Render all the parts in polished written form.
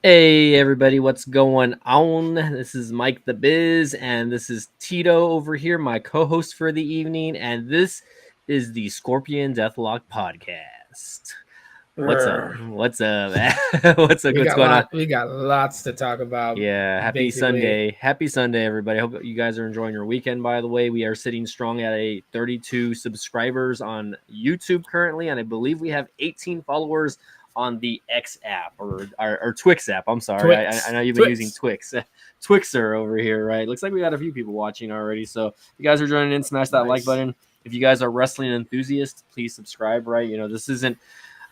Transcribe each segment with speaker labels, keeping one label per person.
Speaker 1: Hey everybody, what's going on? This is Mike the Biz, and this is Tito over here, my co-host for the evening, and this is the Scorpion Deathlock podcast. What's up?
Speaker 2: Brr.
Speaker 1: What's up? What's up? What's going on?
Speaker 2: We got lots to talk about.
Speaker 1: Yeah, happy
Speaker 2: Basically,
Speaker 1: Sunday. Happy Sunday, everybody. Hope you guys are enjoying your weekend, by the way. We are sitting strong at a 32 subscribers on YouTube currently, and I believe we have 18 followers on the X app or Twix app. I'm sorry. I know you've been using Twix. Twixer over here, right? Looks like we got a few people watching already. So if you guys are joining in, smash that like button. If you guys are wrestling enthusiasts, please subscribe, right? This isn't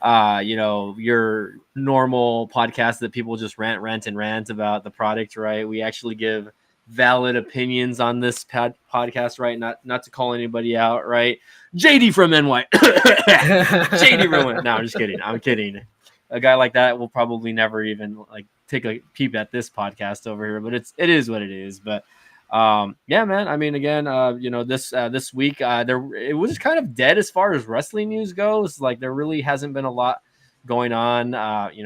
Speaker 1: your normal podcast that people just rant about the product, right? We actually give valid opinions on this podcast, right? Not to call anybody out, right? JD from NY. JD from NY. No, I'm just kidding. I'm kidding. A guy like that will probably never even like take a peep at this podcast over here, but it is what it is. But yeah, man. I mean, again, this week, it was kind of dead as far as wrestling news goes. Like, there really hasn't been a lot going on.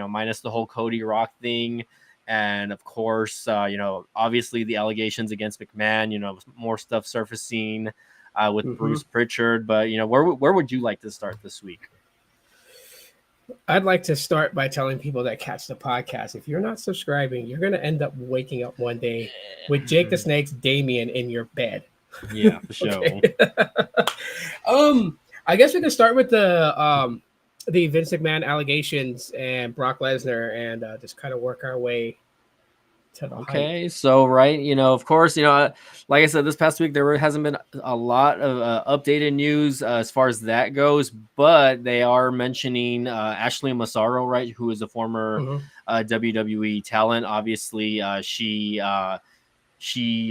Speaker 1: Minus the whole Cody Rock thing, and of course, obviously the allegations against McMahon. More stuff surfacing with Bruce Pritchard. But where would you like to start this week?
Speaker 2: I'd like to start by telling people that catch the podcast. If you're not subscribing, you're going to end up waking up one day with Jake the Snake's Damien in your bed.
Speaker 1: Yeah, for sure.
Speaker 2: I guess we can start with the Vince McMahon allegations and Brock Lesnar, and just kind of work our way to the
Speaker 1: height. So right, of course, like I said, this past week there hasn't been a lot of updated news as far as that goes, but they are mentioning Ashley Massaro, right, who is a former WWE talent. Obviously, she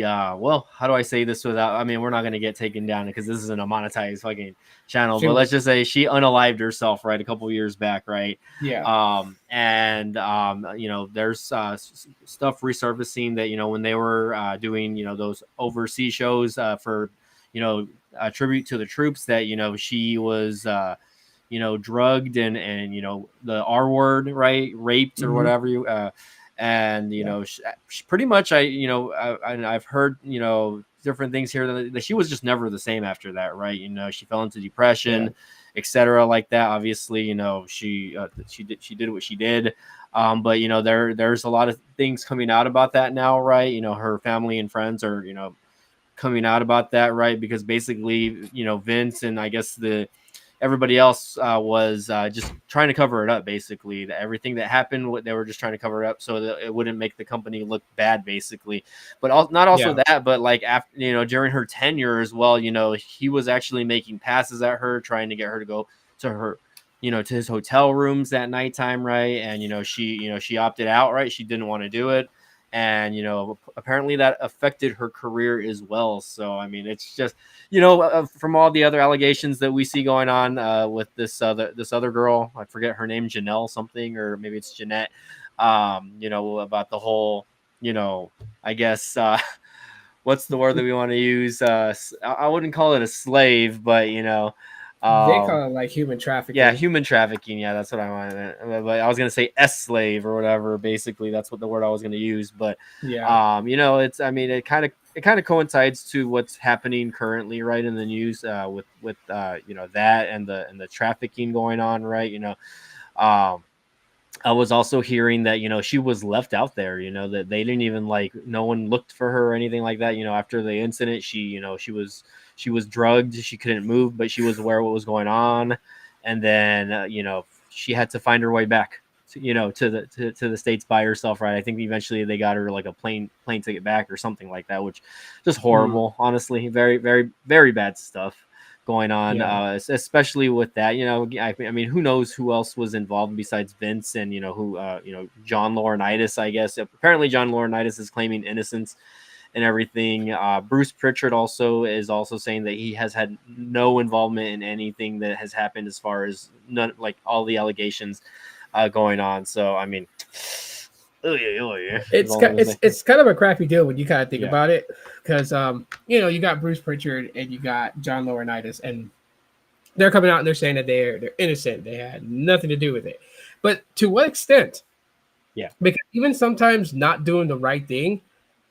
Speaker 1: well, how do I say this without, I mean, we're not going to get taken down because this isn't a monetized fucking channel, but let's just say she unalived herself, right, a couple years back, right?
Speaker 2: Yeah.
Speaker 1: There's stuff resurfacing that, when they were doing, those overseas shows for, a tribute to the troops, that, she was, drugged and the R word, right, raped or whatever you, and she pretty much I've heard different things here that she was just never the same after that, right? She fell into depression, etc., like that. Obviously, she did what she did, but there's a lot of things coming out about that now, right? Her family and friends are coming out about that, right? Because basically, Vince and I guess everybody else was just trying to cover it up. Basically, everything that happened, they were just trying to cover it up so that it wouldn't make the company look bad, basically. But not also that, but like after during her tenure as well, he was actually making passes at her, trying to get her to go to her, to his hotel rooms at nighttime, right? And she opted out, right? She didn't want to do it. And apparently that affected her career as well. So I mean, it's just from all the other allegations that we see going on with this other girl, I forget her name, Janelle something, or maybe it's Jeanette. About the whole, I guess what's the word that we want to use? I wouldn't call it a slave, but
Speaker 2: they call it like human trafficking.
Speaker 1: Yeah, human trafficking. Yeah, that's what I wanted. But I was gonna say slave or whatever. Basically, that's what the word I was gonna use. But it's. I mean, it kind of coincides to what's happening currently, right, in the news with that and the trafficking going on, right. I was also hearing that she was left out there. That they didn't even no one looked for her or anything like that. After the incident, she was drugged. She couldn't move, but she was aware of what was going on. And then, she had to find her way back, to the States by herself. Right. I think eventually they got her like a plane ticket back or something like that, which just horrible, honestly. Very, very, very bad stuff going on, especially with that. I mean, who knows who else was involved besides Vince and, John Laurinaitis, I guess. Apparently John Laurinaitis is claiming innocence and everything. Bruce Pritchard is also saying that he has had no involvement in anything that has happened as far as all the allegations going on. So, I mean,
Speaker 2: it's kind of a crappy deal when you kind of think about it, because you got Bruce Pritchard and you got John Laurinaitis, and they're coming out and they're saying that they're innocent, they had nothing to do with it. But to what extent?
Speaker 1: Yeah.
Speaker 2: Because even sometimes not doing the right thing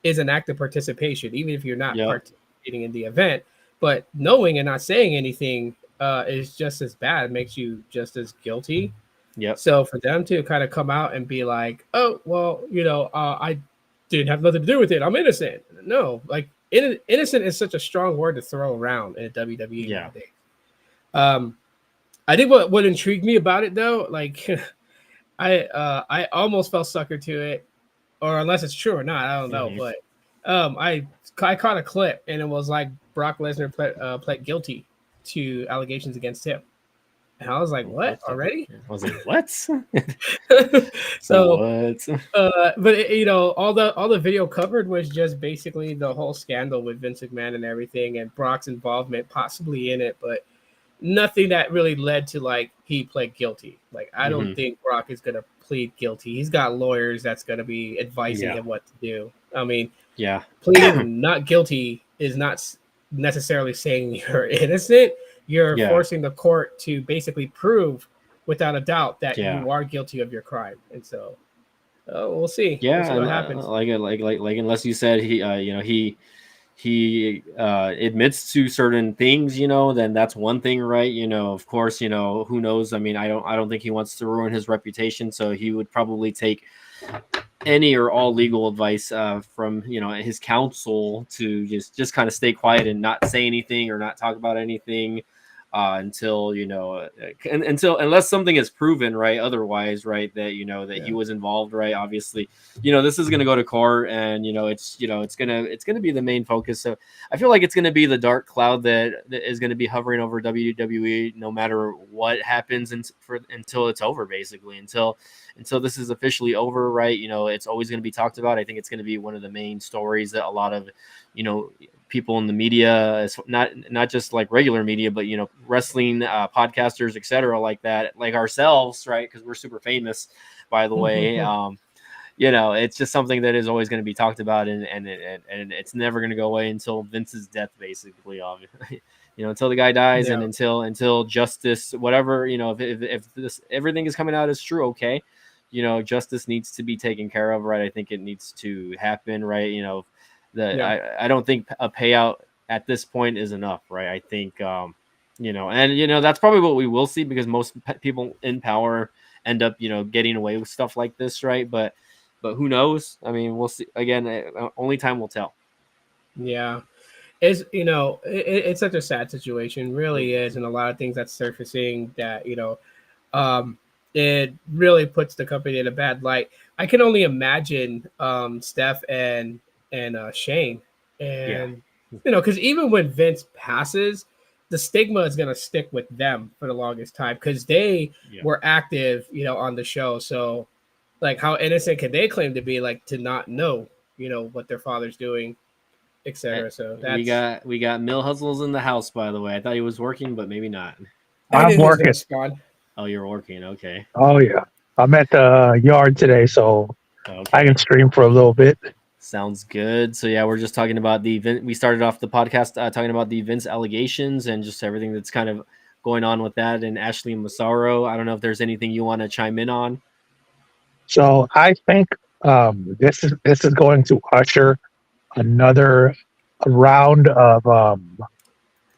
Speaker 2: is an act of participation, even if you're not
Speaker 1: Yep.
Speaker 2: participating in the event. But knowing and not saying anything is just as bad, makes you just as guilty.
Speaker 1: Yep.
Speaker 2: So for them to kind of come out and be like, "Oh, well, I didn't have nothing to do with it. I'm innocent." No, like innocent is such a strong word to throw around in WWE
Speaker 1: Yeah.
Speaker 2: nowadays. Um, I think what intrigued me about it though, like I almost fell sucker to it, or unless it's true or not, I don't know.
Speaker 1: Hmm.
Speaker 2: But I caught a clip and it was like Brock Lesnar pled guilty to allegations against him, and I was like, "What
Speaker 1: What the?
Speaker 2: already?"
Speaker 1: I was like, what?
Speaker 2: So,
Speaker 1: What?
Speaker 2: but all the video covered was just basically the whole scandal with Vince McMahon and everything, and Brock's involvement possibly in it, but nothing that really led to like he pled guilty. Like I don't
Speaker 1: Hmm.
Speaker 2: think Brock is gonna plead guilty. He's got lawyers that's gonna be advising
Speaker 1: Yeah.
Speaker 2: him what to do. I mean,
Speaker 1: Yeah.
Speaker 2: pleading not guilty is not necessarily saying you're innocent. You're
Speaker 1: Yeah.
Speaker 2: forcing the court to basically prove without a doubt that
Speaker 1: Yeah.
Speaker 2: you are guilty of your crime. And so we'll see. We'll
Speaker 1: Yeah.
Speaker 2: see what happens.
Speaker 1: Like unless you said he admits to certain things, then that's one thing, right? Of course, who knows? I mean, I don't think he wants to ruin his reputation, so he would probably take any or all legal advice from his counsel to just kind of stay quiet and not say anything or not talk about anything until until unless something is proven, right, otherwise, right, that that he
Speaker 2: Yeah.
Speaker 1: was involved, right, obviously. This is going to go to court, and it's going to be the main focus. So I feel like it's going to be the dark cloud that is going to be hovering over WWE no matter what happens until it's over, basically, until this is officially over, right? It's always going to be talked about. I think it's going to be one of the main stories that a lot of, people in the media, not just like regular media, but wrestling podcasters, etc., like that, like ourselves, right? Because we're super famous, by the way. It's just something that is always going to be talked about, and it's never going to go away until Vince's death, basically. Obviously, until the guy dies, and
Speaker 2: Yeah.
Speaker 1: until justice, whatever, if this everything is coming out as true, okay, justice needs to be taken care of, right? I think it needs to happen, right?
Speaker 2: Yeah.
Speaker 1: I don't think a payout at this point is enough, right? I think and that's probably what we will see, because most people in power end up getting away with stuff like this, right? But who knows? I mean, we'll see. Again, only time will tell.
Speaker 2: Yeah. It's such a sad situation, really is, and a lot of things that's surfacing that um, it really puts the company in a bad light. I can only imagine Steph and Shane,
Speaker 1: Yeah.
Speaker 2: and because even when Vince passes, the stigma is going to stick with them for the longest time because they
Speaker 1: Yeah.
Speaker 2: were active, on the show. So, like, how innocent can they claim to be, like, to not know, what their father's doing,
Speaker 1: Eh,
Speaker 2: etc. So
Speaker 1: We
Speaker 2: that's
Speaker 1: got we got Mill Hustles in the house, by the way. I thought he was working, but maybe not.
Speaker 2: I
Speaker 3: I'm
Speaker 2: knew he was going
Speaker 3: working.
Speaker 2: to spawn.
Speaker 1: Oh, you're working. Okay.
Speaker 3: Oh yeah. I'm at the yard today, so I
Speaker 1: Okay.
Speaker 3: can stream for a little bit.
Speaker 1: Sounds good. So yeah, we're just talking about we started off the podcast talking about the Vince allegations and just everything that's kind of going on with that, and Ashley Massaro. I don't know if there's anything you want to chime in on.
Speaker 3: So I think this is going to usher another round of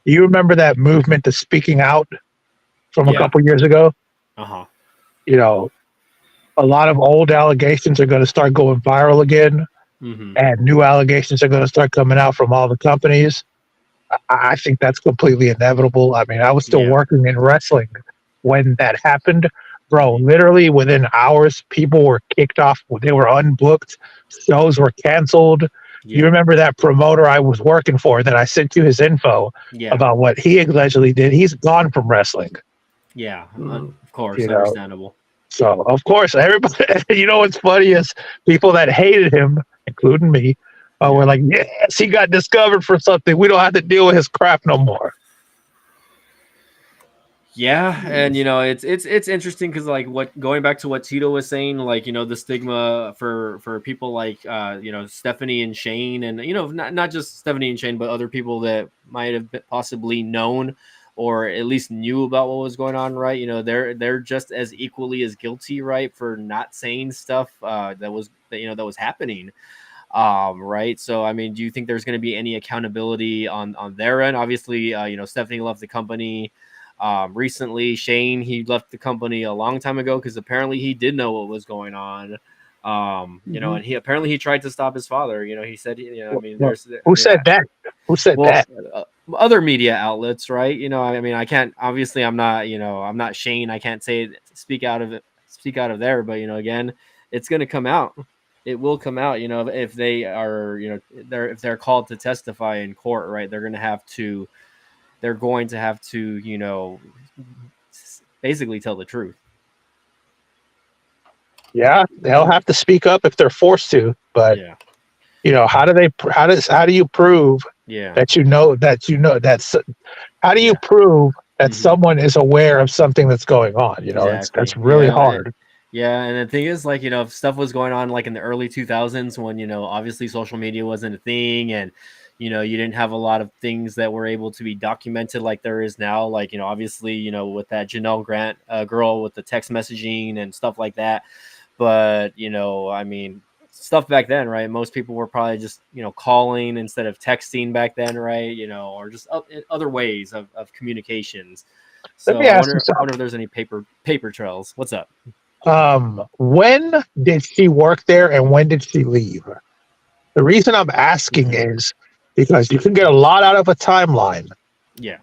Speaker 3: you remember that movement, the speaking out from a
Speaker 1: Yeah.
Speaker 3: couple years ago?
Speaker 1: Uh-huh.
Speaker 3: You know, a lot of old allegations are going to start going viral again,
Speaker 1: Mm-hmm.
Speaker 3: and new allegations are going to start coming out from all the companies. I think that's completely inevitable. I mean, I was still
Speaker 1: Yeah.
Speaker 3: working in wrestling when that happened. Bro, literally within hours, people were kicked off. They were unbooked. Shows were canceled. You
Speaker 1: Yeah.
Speaker 3: remember that promoter I was working for that I sent you his info
Speaker 1: Yeah.
Speaker 3: about what he allegedly did? He's gone from wrestling,
Speaker 1: Yeah.
Speaker 2: Mhm.
Speaker 1: Of course,
Speaker 3: you know.
Speaker 1: understandable.
Speaker 3: So, of course, everybody, what's funny is people that hated him, including me, were
Speaker 1: Yeah.
Speaker 3: like, yes, he got discovered for something. We don't have to deal with his crap no more.
Speaker 1: Yeah, and it's interesting because like what going back to what Tito was saying, like the stigma for people like Stephanie and Shane, and not just Stephanie and Shane, but other people that might have possibly known or at least knew about what was going on, right? They're just as equally as guilty, right, for not saying stuff that was happening. Right. So, I mean, do you think there's going to be any accountability on their end? Obviously, Stephanie left the company recently. Shane, he left the company a long time ago because apparently he did know what was going on. And he tried to stop his father. He said, I mean,
Speaker 3: Who said that? Who said
Speaker 1: well,
Speaker 3: that?
Speaker 1: other media outlets, right? I mean, I can't. Obviously, I'm not Shane. I can't speak out of there. But again, it's going to come out. It will come out. If they are, if they're called to testify in court, right? They're going to have to. They're going to have to, basically tell the truth.
Speaker 3: Yeah, they'll have to speak up if they're forced to. But
Speaker 1: yeah,
Speaker 3: how do you prove
Speaker 1: yeah,
Speaker 3: that that's how do you prove that someone is aware of something that's going on?
Speaker 1: exactly.
Speaker 3: That's really hard.
Speaker 1: Yeah, and the thing is, like, if stuff was going on like in the early 2000s when, obviously social media wasn't a thing and, you didn't have a lot of things that were able to be documented like there is now. Like, obviously, with that Janelle Grant girl with the text messaging and stuff like that. But, I mean, stuff back then, right? Most people were probably just, calling instead of texting back then, right? Or just other ways of communications.
Speaker 3: Let
Speaker 1: So
Speaker 3: me
Speaker 1: I
Speaker 3: ask you
Speaker 1: wonder if there's any paper trails. What's up?
Speaker 3: something. When did she work there and when did she leave? The reason I'm asking is because you can get a lot out of a timeline.
Speaker 1: Yeah.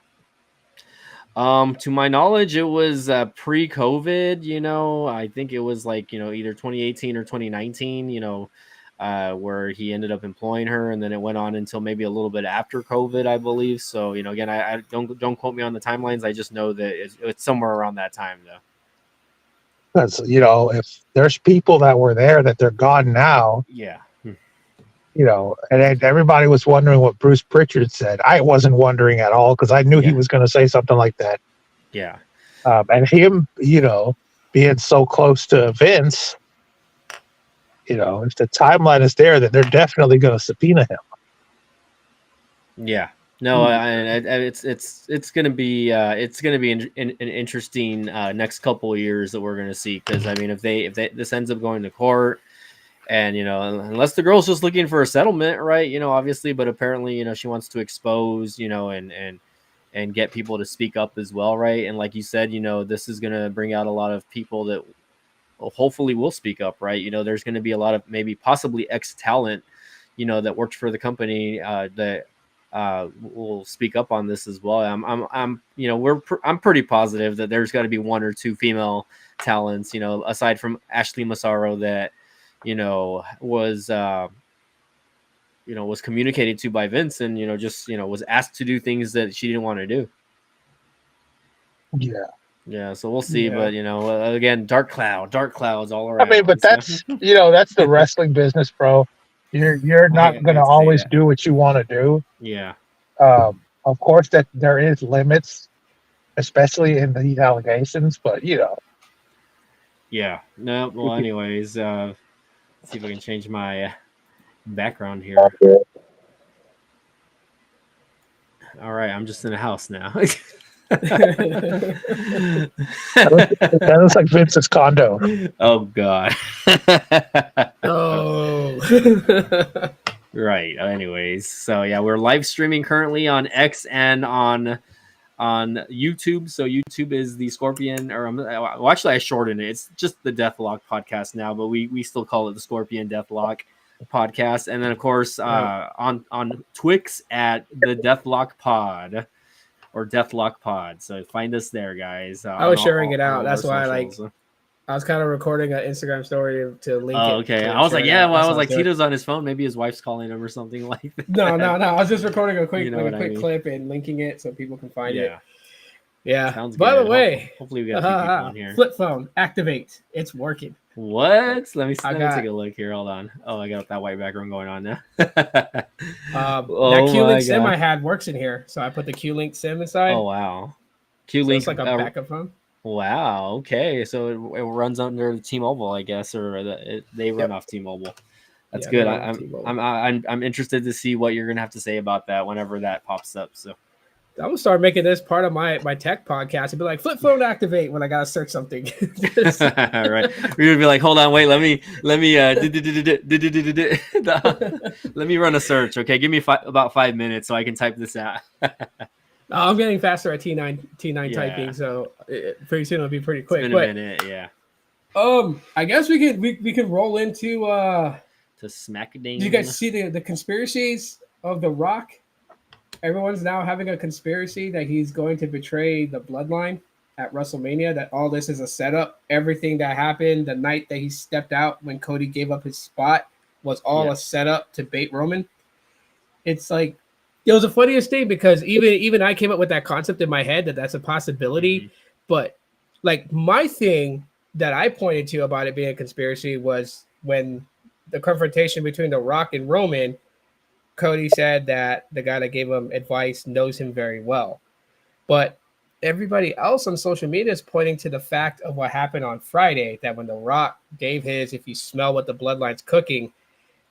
Speaker 1: To my knowledge, it was pre-COVID. I think it was like, either 2018 or 2019, where he ended up employing her, and then it went on until maybe a little bit after COVID, I believe. So, again, I don't quote me on the timelines. I just know that it's somewhere around that time, though.
Speaker 3: Because if there's people that were there that they're gone now,
Speaker 1: Yeah.
Speaker 3: and then everybody was wondering what Bruce Pritchard said. I wasn't wondering at all because I knew he was going to say something like that.
Speaker 1: Yeah.
Speaker 3: And him, being so close to Vince, if the timeline is there, then they're definitely going to subpoena him.
Speaker 1: Yeah. No, it's gonna be an interesting next couple of years that we're gonna see, because I mean, if this ends up going to court, and unless the girl's just looking for a settlement, right? Obviously, but apparently, she wants to expose, and get people to speak up as well, right? And like you said, this is gonna bring out a lot of people that hopefully will speak up, right? There's gonna be a lot of maybe possibly ex-talent, that worked for the company that will speak up on this as well. I'm pretty positive that there's got to be one or two female talents, aside from Ashley Massaro, that was communicated to by Vince, and was asked to do things that she didn't want to do. Yeah, so we'll see. But again, dark clouds all around.
Speaker 3: I mean, but that's that's the wrestling business, bro. You're not going to always do what you want to do.
Speaker 1: Yeah.
Speaker 3: Of course, that there is limits, especially in these allegations. But
Speaker 1: Yeah. No. Well, anyways, let's see if I can change my background here. All right, I'm just in a house now.
Speaker 3: That looks like Vince's condo.
Speaker 1: Oh God.
Speaker 2: Oh.
Speaker 1: Right. Anyways, so yeah, we're live streaming currently on X and on YouTube. So YouTube is the Scorpion, or actually I shortened it. It's just the Deathlock Podcast now, but we still call it the Scorpion Deathlock Podcast. And then of course on Twix at the Deathlock Pod, or Deathlock Pod. So find us there, guys.
Speaker 2: I was sharing it out. That's why I was kind of recording an Instagram story to link it.
Speaker 1: Oh, okay. I was like, I was like, Tito's on his phone. Maybe his wife's calling him or something like that.
Speaker 2: No. I was just recording a quick clip and linking it so people can find it. Yeah.
Speaker 1: Sounds
Speaker 2: By
Speaker 1: good.
Speaker 2: the way,
Speaker 1: hopefully we got a few people on here.
Speaker 2: Flip phone, activate. It's working.
Speaker 1: What? Let me take a look here. Hold on. Oh, I got that white background going on now.
Speaker 2: That Q-Link sim I had works in here, so I put the Q-Link sim inside.
Speaker 1: Oh wow. Q-Link.
Speaker 2: So it's like a backup phone.
Speaker 1: Wow. Okay. So it runs under T-Mobile, I guess, or they run off T-Mobile. That's good. I'm interested to see what you're gonna have to say about that whenever that pops up. So.
Speaker 2: I'm gonna start making this part of my tech podcast and be like, flip phone activate when I gotta search something. Just-
Speaker 1: Right. We're gonna be like, hold on, wait, let me let me run a search. Okay, give me about 5 minutes so I can type this out.
Speaker 2: I'm getting faster at T9
Speaker 1: Yeah.
Speaker 2: typing, so pretty soon it'll be pretty
Speaker 1: It's
Speaker 2: quick.
Speaker 1: been a
Speaker 2: But
Speaker 1: minute, yeah.
Speaker 2: I guess we could roll into
Speaker 1: To SmackDown.
Speaker 2: did you guys see the conspiracies of The Rock? Everyone's now having a conspiracy that he's going to betray the bloodline at WrestleMania, that all this is a setup. Everything that happened the night that he stepped out when Cody gave up his spot was all a setup to bait Roman. It's like it was the funniest thing because even I came up with that concept in my head that that's a possibility.
Speaker 1: Mhm.
Speaker 2: But like my thing that I pointed to about it being a conspiracy was when the confrontation between The Rock and Roman, Cody said that the guy that gave him advice knows him very well. But everybody else on social media is pointing to the fact of what happened on Friday, that when The Rock gave his, if you smell what the bloodline's cooking,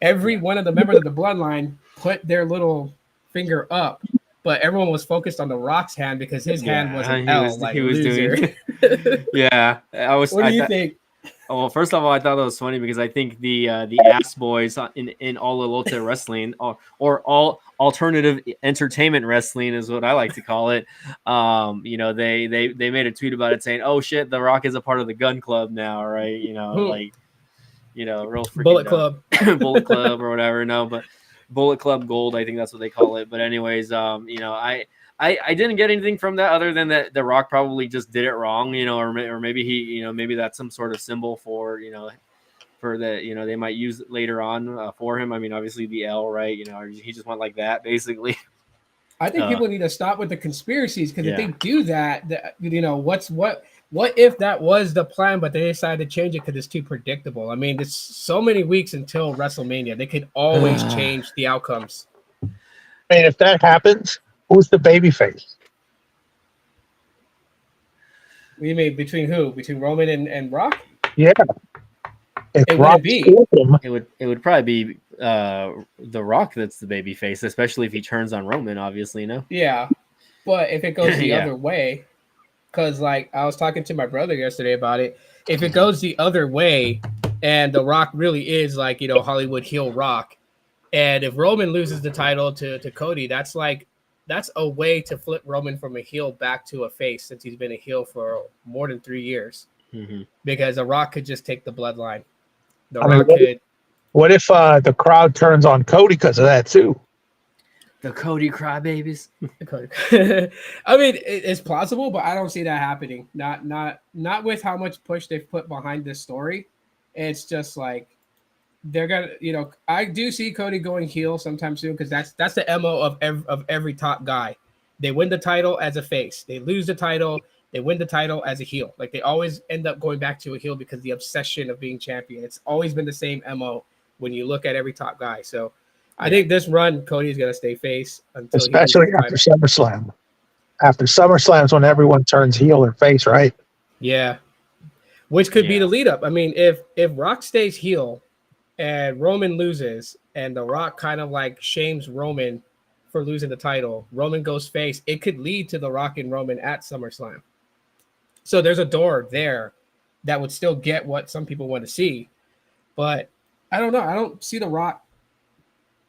Speaker 2: every one of the members of the bloodline put their little finger up, but everyone was focused on The Rock's hand because his hand was an L, like loser.
Speaker 1: Doing. Yeah,
Speaker 2: What do you think?
Speaker 1: Well, first of all, I thought that was funny because I think the ass boys in all elote wrestling or all alternative entertainment wrestling is what I like to call it. You know, they made a tweet about it saying, "Oh shit, The Rock is a part of the Gun Club now, right?" You know, like, you know, real freaking
Speaker 2: Bullet Club,
Speaker 1: Bullet Club or whatever. No, but Bullet Club Gold, I think that's what they call it. But anyways, you know, I didn't get anything from that other than that The Rock probably just did it wrong, you know, or maybe he, you know, maybe that's some sort of symbol for, you know, for the, you know, they might use it later on for him. I mean, obviously the L, right? You know, he just went like that basically.
Speaker 2: I think people need to stop with the conspiracies because if
Speaker 1: Yeah.
Speaker 2: they do that, you know, what if that was the plan, but they decided to change it because it's too predictable? I mean, there's so many weeks until WrestleMania. They could always change the outcomes.
Speaker 3: I mean, if that happens, who's the baby face?
Speaker 2: What do you mean between who? Between Roman and Rock?
Speaker 3: Yeah. If
Speaker 2: It
Speaker 3: Rock's
Speaker 2: wouldn't be.
Speaker 3: with him,
Speaker 1: It would probably be The Rock that's the baby face, especially if he turns on Roman, obviously, you know.
Speaker 2: Yeah, but if it goes the
Speaker 1: Yeah.
Speaker 2: other way, because like I was talking to my brother yesterday about it, if it goes the other way and The Rock really is like, you know, Hollywood heel Rock, and if Roman loses the title to Cody, that's a way to flip Roman from a heel back to a face, since he's been a heel for more than 3 years.
Speaker 1: Mm-hmm.
Speaker 2: Because The Rock could just take the bloodline. The
Speaker 3: I mean,
Speaker 2: Rock could.
Speaker 3: what if the crowd turns on Cody because of that too?
Speaker 1: The Cody crybabies.
Speaker 2: I mean, it's possible, but I don't see that happening. Not with how much push they've put behind this story. It's just like they're gonna, you know, I do see Cody going heel sometime soon because that's the MO of every top guy. They win the title as a face. They lose the title. They win the title as a heel. Like they always end up going back to a heel because the obsession of being champion. It's always been the same MO when you look at every top guy. So I think this run, Cody's gonna stay face until
Speaker 3: Especially
Speaker 2: he
Speaker 3: after SummerSlam. After SummerSlam's when everyone turns heel or face, right?
Speaker 2: Yeah, which could be the lead up. I mean, if Rock stays heel and Roman loses, and The Rock kind of like shames Roman for losing the title, Roman goes face, it could lead to The Rock and Roman at SummerSlam. So there's a door there that would still get what some people want to see, but I don't know. I don't see The Rock,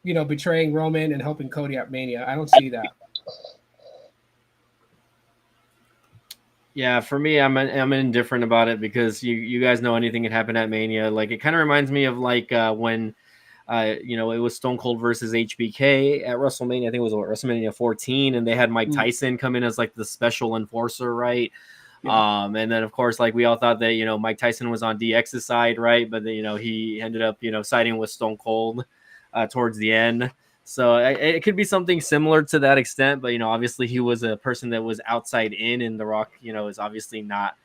Speaker 2: you know, betraying Roman and helping Cody at Mania. I don't see that.
Speaker 1: Yeah, for me, I'm indifferent about it because you guys know anything can happen at Mania. Like it kind of reminds me of like when, you know, it was Stone Cold versus HBK at WrestleMania. I think it was WrestleMania 14, and they had Mike Tyson come in as like the special enforcer, right? Yeah. And then of course, like we all thought that, you know, Mike Tyson was on DX's side, right? But then, you know, he ended up, you know, siding with Stone Cold towards the end. So it could be something similar to that extent, but, you know, obviously he was a person that was outside in, and The Rock, you know, is obviously not,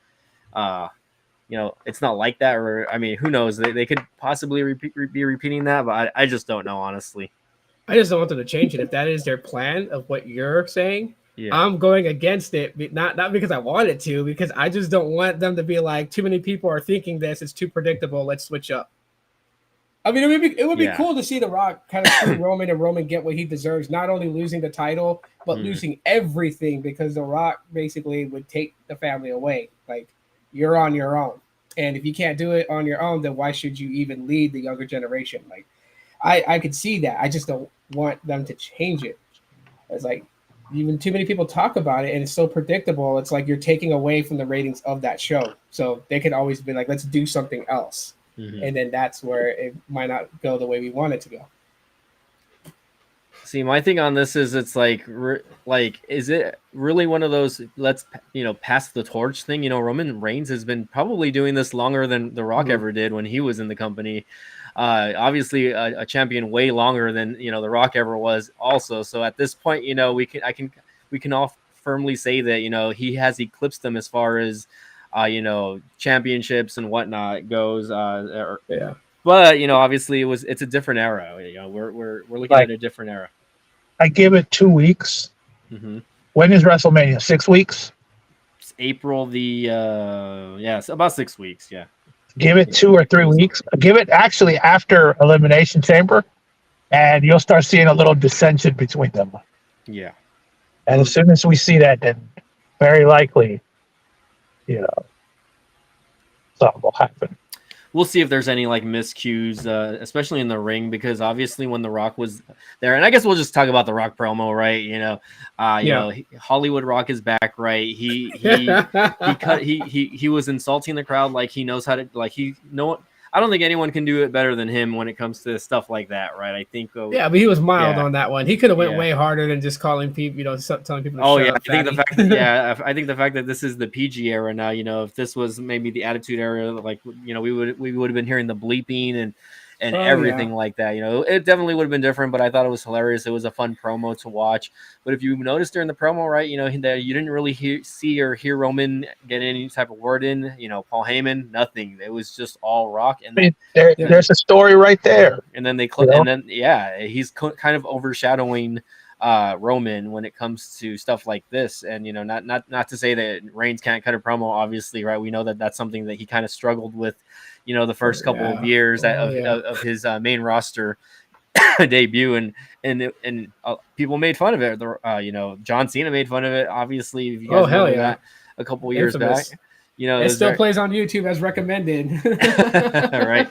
Speaker 1: you know, it's not like that. Or, I mean, who knows? They could possibly be repeating that, but I just don't know, honestly.
Speaker 2: I just don't want them to change it. If that is their plan of what you're saying, I'm going against it. Not because I want it to, because I just don't want them to be like, too many people are thinking this. It's too predictable. Let's switch up. I mean, it would be
Speaker 1: Yeah.
Speaker 2: cool to see The Rock kind of screw Roman and Roman get what he deserves, not only losing the title but losing everything because The Rock basically would take the family away. Like, you're on your own, and if you can't do it on your own, then why should you even lead the younger generation? Like, I could see that. I just don't want them to change it. It's like even too many people talk about it, and it's so predictable. It's like you're taking away from the ratings of that show. So they could always be like, let's do something else, and then that's where it might not go the way we want it to go.
Speaker 1: See, my thing on this is it's like is it really one of those let's pass the torch thing? Roman Reigns has been probably doing this longer than The Rock ever did when he was in the company. Obviously a champion way longer than The Rock ever was also. So at this point, we can all firmly say that he has eclipsed them as far as championships and whatnot goes.
Speaker 2: Yeah.
Speaker 1: But obviously it's a different era. We're looking at a different era.
Speaker 3: I give it 2 weeks.
Speaker 1: Mm-hmm.
Speaker 3: When is WrestleMania? 6 weeks?
Speaker 1: It's April it's about 6 weeks. Yeah.
Speaker 3: Give it 2 or 3 weeks. Give it actually after Elimination Chamber, and you'll start seeing a little dissension between them.
Speaker 1: Yeah.
Speaker 3: And as soon as we see that, then very likely, something will happen.
Speaker 1: We'll see if there's any like miscues, especially in the ring, because obviously when The Rock was there, and I guess we'll just talk about The Rock promo, right? Hollywood Rock is back, right? He was insulting the crowd like he knows how to, I don't think anyone can do it better than him when it comes to stuff like that, right? I think.
Speaker 2: Yeah, but he was mild on that one. He could have went way harder than just calling people, telling people.
Speaker 1: I think the fact that this is the PG era now. If this was maybe the Attitude Era, we would have been hearing the bleeping and everything like that. It definitely would have been different. But I thought it was hilarious. It was a fun promo to watch. But if you noticed during the promo, right, that you didn't really see or hear Roman get any type of word in. Paul Heyman, nothing. It was just all Rock. And then,
Speaker 3: there's a story right there.
Speaker 1: And then they click, and then he's kind of overshadowing Roman when it comes to stuff like this. And not to say that Reigns can't cut a promo. Obviously, right? We know that that's something that he kind of struggled with. The first couple of years of his main roster debut, and people made fun of it. John Cena made fun of it. Obviously, if you guys remember that a couple of years back,
Speaker 2: it still plays on YouTube as recommended.
Speaker 1: Right.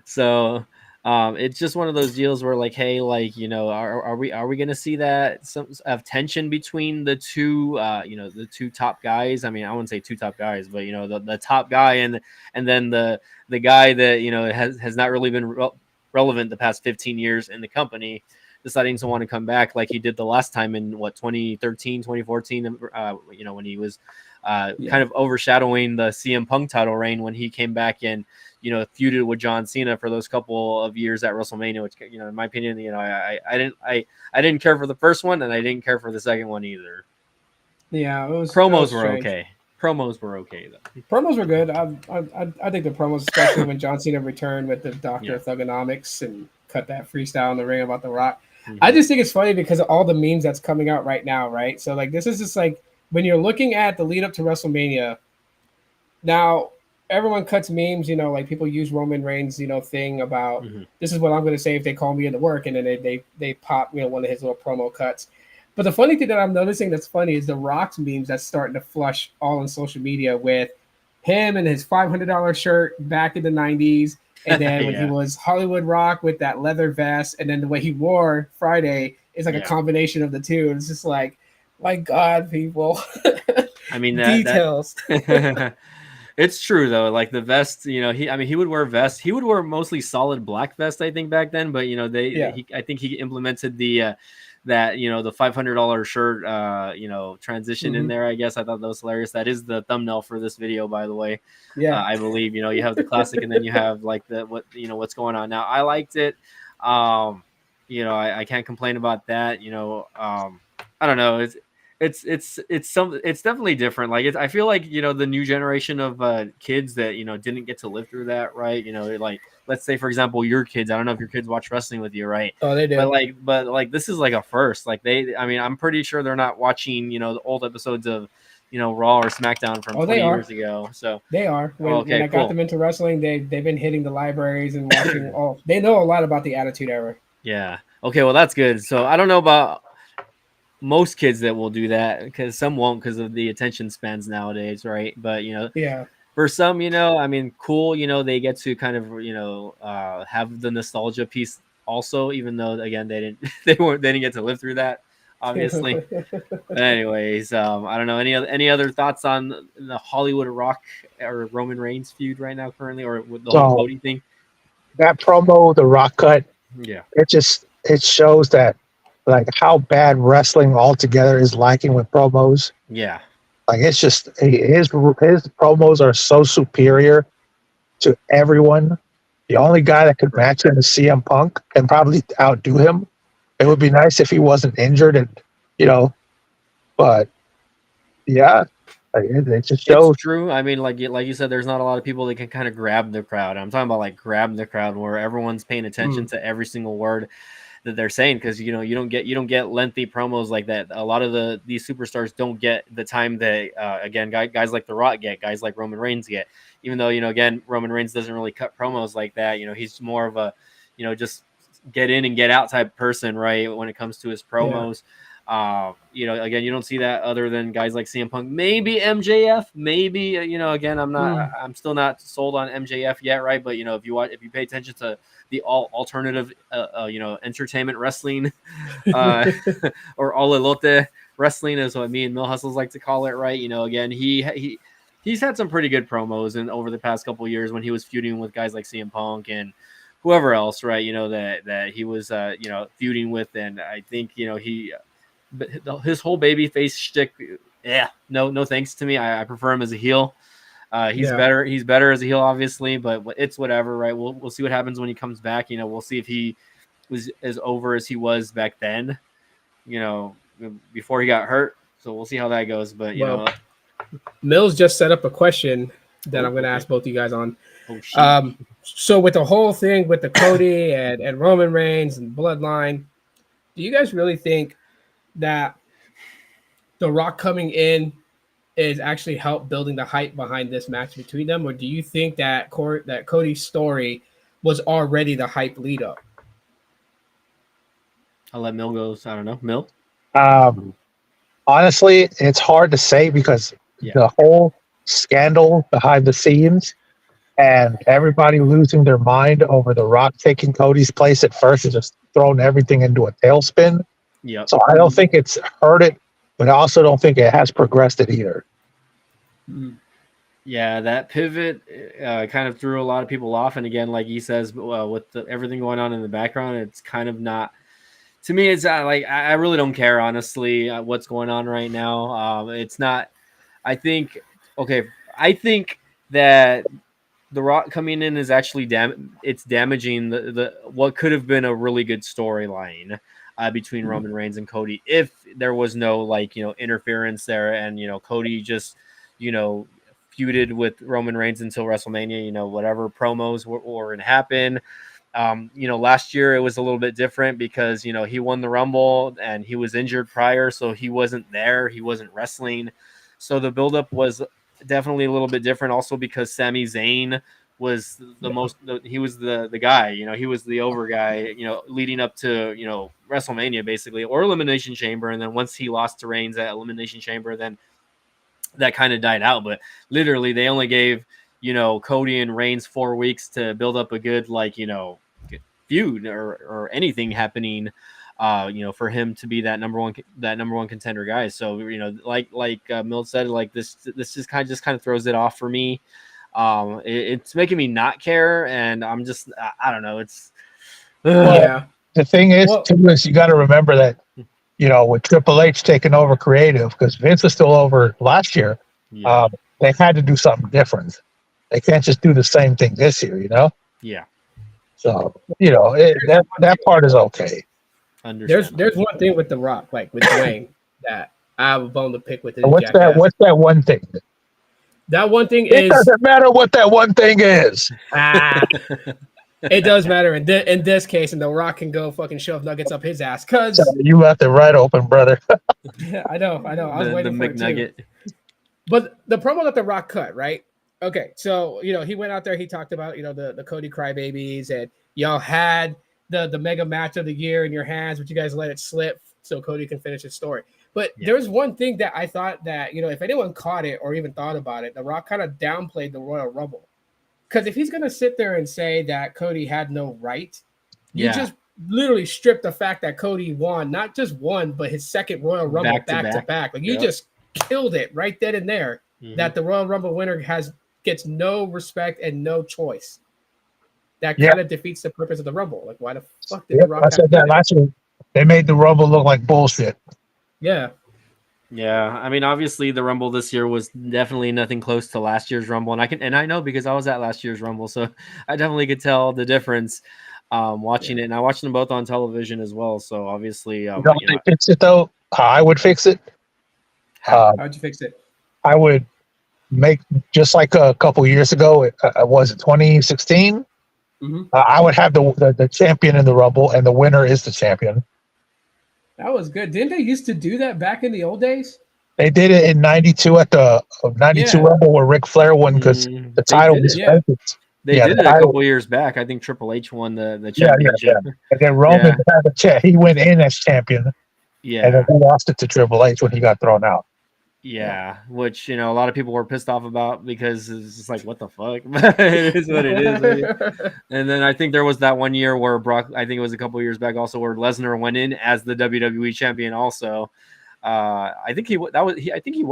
Speaker 1: So it's just one of those deals where hey, are we going to see that some of tension between the two the two top guys? I mean, I wouldn't say two top guys, but the top guy and then the guy that has not really been relevant the past 15 years in the company, deciding to want to come back like he did the last time in 2013, 2014, when he was kind of overshadowing the CM Punk title reign when he came back and feuded with John Cena for those couple of years at WrestleMania, which in my opinion, I didn't care for the first one and I didn't care for the second one either.
Speaker 2: Yeah,
Speaker 1: promos were okay. Promos were okay though.
Speaker 2: Promos were good. I think the promos, especially when John Cena returned with the Doctor of Thugonomics and cut that freestyle in the ring about The Rock. Mm-hmm. I just think it's funny because of all the memes that's coming out right now, right? So this is just when you're looking at the lead up to WrestleMania. Now everyone cuts memes, people use Roman Reigns, thing about this is what I'm going to say if they call me into work, and then they pop one of his little promo cuts. But the funny thing that I'm noticing that's funny is the Rock's memes that's starting to flush all on social media with him and his $500 shirt back in the 90s. And then when he was Hollywood Rock with that leather vest, and then the way he wore Friday is a combination of the two. It's just my God, people.
Speaker 1: I mean,
Speaker 2: details.
Speaker 1: It's true though. Like the vest, he would wear vests. He would wear mostly solid black vest, I think, back then. But I think he implemented the the $500 shirt transition in there. I guess I thought that was hilarious. That is the thumbnail for this video, by the way.
Speaker 2: Yeah,
Speaker 1: I believe you have the classic, and then you have what's going on now. I liked it. I can't complain about that. I don't know. It's definitely different. I feel like the new generation of kids that didn't get to live through that, right? Let's say for example your kids. I don't know if your kids watch wrestling with you, right?
Speaker 2: Oh, they do.
Speaker 1: But this is a first. I'm pretty sure they're not watching the old episodes of Raw or SmackDown from 20 years ago. So
Speaker 2: they are. When I got them into wrestling, they've been hitting the libraries and watching all. They know a lot about the Attitude Era.
Speaker 1: Yeah. Okay. Well, that's good. So I don't know about most kids that will do that, because some won't because of the attention spans nowadays, right? But
Speaker 2: Yeah.
Speaker 1: for some, I mean, cool. They get to kind of have the nostalgia piece also, even though again they didn't get to live through that, obviously. But anyways, I don't know any other thoughts on the Hollywood Rock or Roman Reigns feud right now currently, or with the whole Cody thing.
Speaker 3: That promo, the Rock cut,
Speaker 1: Yeah,
Speaker 3: it shows that like how bad wrestling altogether is lacking with promos.
Speaker 1: yeah.
Speaker 3: Like it's just his promos are so superior to everyone. The only guy that could match him is CM Punk and probably outdo him. It would be nice if he wasn't injured, and but yeah, it just shows.
Speaker 1: It's true. I mean, like you said, there's not a lot of people that can kind of grab the crowd. I'm talking about like grab the crowd where everyone's paying attention to every single word that they're saying, because you don't get lengthy promos like that. A lot of these superstars don't get the time that again guys like The Rock get, guys like Roman Reigns get. Even though again Roman Reigns doesn't really cut promos like that. He's more of a just get in and get out type person, right? When it comes to his promos. Yeah. Again, you don't see that other than guys like CM Punk, maybe MJF, maybe again, I'm still not sold on MJF yet, right? But if you pay attention to the alternative entertainment wrestling or all elote wrestling is what me and Mill Hustles like to call it, right? Again, he's had some pretty good promos and over the past couple of years when he was feuding with guys like CM Punk and whoever else, right? That he was feuding with, and I think his whole babyface shtick, no thanks to me. I prefer him as a heel. He's better as a heel, obviously, but it's whatever, right? We'll see what happens when he comes back. We'll see if he was as over as he was back then, before he got hurt. So we'll see how that goes. But
Speaker 2: Mills just set up a question that I'm going to ask both of you guys on.
Speaker 1: Oh, shit.
Speaker 2: So with the whole thing with the Cody and Roman Reigns and Bloodline, do you guys really think that The Rock coming in is actually help building the hype behind this match between them, or do you think that Cody's story was already the hype lead up?
Speaker 1: I'll let Mill go. I don't know. Mill?
Speaker 3: Honestly, it's hard to say because the whole scandal behind the scenes and everybody losing their mind over The Rock taking Cody's place at first and just throwing everything into a tailspin.
Speaker 1: Yep.
Speaker 3: So I don't think it's hurt it, but I also don't think it has progressed it either.
Speaker 1: Yeah, that pivot kind of threw a lot of people off. And again, like he says, with everything going on in the background, it's kind of not. To me, it's like I really don't care, honestly, what's going on right now. It's not. I think that The Rock coming in is actually damaging the what could have been a really good storyline between Roman Reigns and Cody if there was no interference there, and Cody just feuded with Roman Reigns until WrestleMania. Whatever promos were going to happen. Last year it was a little bit different because he won the Rumble and he was injured prior, so he wasn't there. He wasn't wrestling, so the buildup was definitely a little bit different. Also because Sami Zayn was he was the guy, he was the over guy, leading up to WrestleMania basically, or Elimination Chamber, and then once he lost to Reigns at Elimination Chamber, then that kind of died out. But literally they only gave Cody and Reigns 4 weeks to build up a good feud or anything happening for him to be that number one contender guy. So like Mill said, this just kind of throws it off for me. It's making me not care, and I'm just I don't know. It's
Speaker 3: The thing is, too, is you got to remember that with Triple H taking over creative, because Vince was still over last year. They had to do something different. They can't just do the same thing this year,
Speaker 1: Yeah.
Speaker 3: So that part is okay.
Speaker 2: There's one thing with The Rock, like with Dwayne, that I have a bone to pick with.
Speaker 3: What's that one thing?
Speaker 2: That one thing
Speaker 3: it doesn't matter what that one thing is.
Speaker 2: It does matter in this case, and The Rock can go fucking shove nuggets up his ass. Cause
Speaker 3: you left it right open, brother.
Speaker 2: I know. I was waiting for
Speaker 1: McNugget.
Speaker 2: it too. But the promo that The Rock cut, right? Okay, so he went out there, he talked about the Cody crybabies, and y'all had the mega match of the year in your hands, but you guys let it slip so Cody can finish his story. But there's one thing that I thought that if anyone caught it or even thought about it, The Rock kind of downplayed the Royal Rumble, because if he's gonna sit there and say that Cody had no right, you just literally stripped the fact that Cody won, not just one, but his second Royal Rumble back to back. Like you just killed it right then and there. That the Royal Rumble winner gets no respect and no choice. That kind of defeats the purpose of the Rumble. Like, why the fuck did The Rock?
Speaker 3: I said that last week. They made the Rumble look like bullshit.
Speaker 2: Yeah.
Speaker 1: Yeah, I mean, obviously the Rumble this year was definitely nothing close to last year's Rumble, and I know because I was at last year's Rumble, so I definitely could tell the difference watching it, and I watched them both on television as well. So obviously,
Speaker 3: they fix it though. I would fix it.
Speaker 2: How'd you fix it?
Speaker 3: I would make just like a couple years ago. Was it 2016? I would have the champion in the Rumble, and the winner is the champion.
Speaker 2: That was good. Didn't they used to do that back in the old days?
Speaker 3: They did it in '92 at the '92 Rumble where Ric Flair won because the title was vacant.
Speaker 1: They did it a couple years back. I think Triple H won the championship.
Speaker 3: And then Roman had the chat. He went in as champion.
Speaker 1: Yeah.
Speaker 3: And then he lost it to Triple H when he got thrown out.
Speaker 1: Yeah, which a lot of people were pissed off about because it's just like, what the fuck? It is what it is. And then I think there was that one year where Brock, I think it was a couple years back also, where Lesnar went in as the WWE champion also. I think he won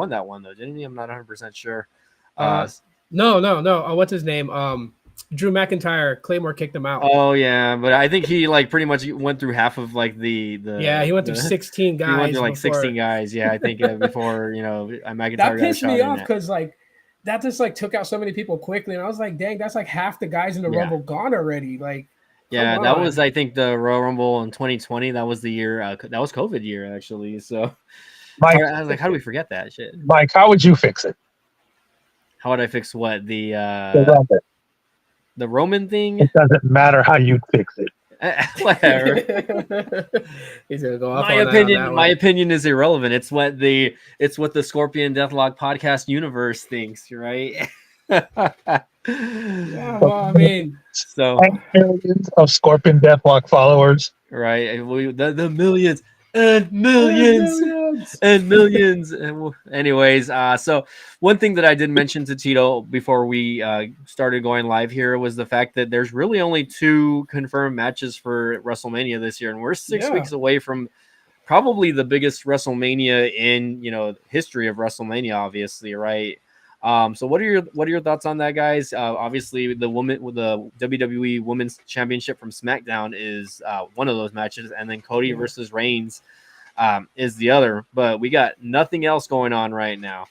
Speaker 1: that one though, didn't he? I'm not 100% sure.
Speaker 2: No. What's his name? Drew McIntyre. Claymore kicked him out.
Speaker 1: Oh yeah, but I think he pretty much went through half of the.
Speaker 2: Yeah, he went through 16 guys.
Speaker 1: He went through 16 guys. Yeah, I think before McIntyre.
Speaker 2: That pissed me off because that just took out so many people quickly, and I was like, dang, that's like half the guys in the Rumble gone already. Like,
Speaker 1: yeah, that was I think the Royal Rumble in 2020. That was the year. That was COVID year actually. So
Speaker 3: Mike,
Speaker 1: I was like, how do we forget that shit?
Speaker 3: Mike, how would you fix it?
Speaker 1: How would I fix what the
Speaker 3: Rumble.
Speaker 1: The Roman thing?
Speaker 3: It doesn't matter how you fix it.
Speaker 1: Whatever.
Speaker 2: He's gonna go off.
Speaker 1: My opinion is irrelevant. It's what the Scorpion Deathlock podcast universe thinks, right?
Speaker 2: Yeah, well, I mean,
Speaker 1: so
Speaker 3: millions of Scorpion Deathlock followers,
Speaker 1: right? The millions and millions and millions. And anyways, so one thing that I did mention to Tito before we started going live here was the fact that there's really only 2 confirmed matches for WrestleMania this year, and we're 6 weeks away from probably the biggest WrestleMania in history of WrestleMania, obviously, right? So what are your thoughts on that, guys? Obviously, the WWE Women's Championship from SmackDown is one of those matches, and then Cody versus Reigns is the other. But we got nothing else going on right now.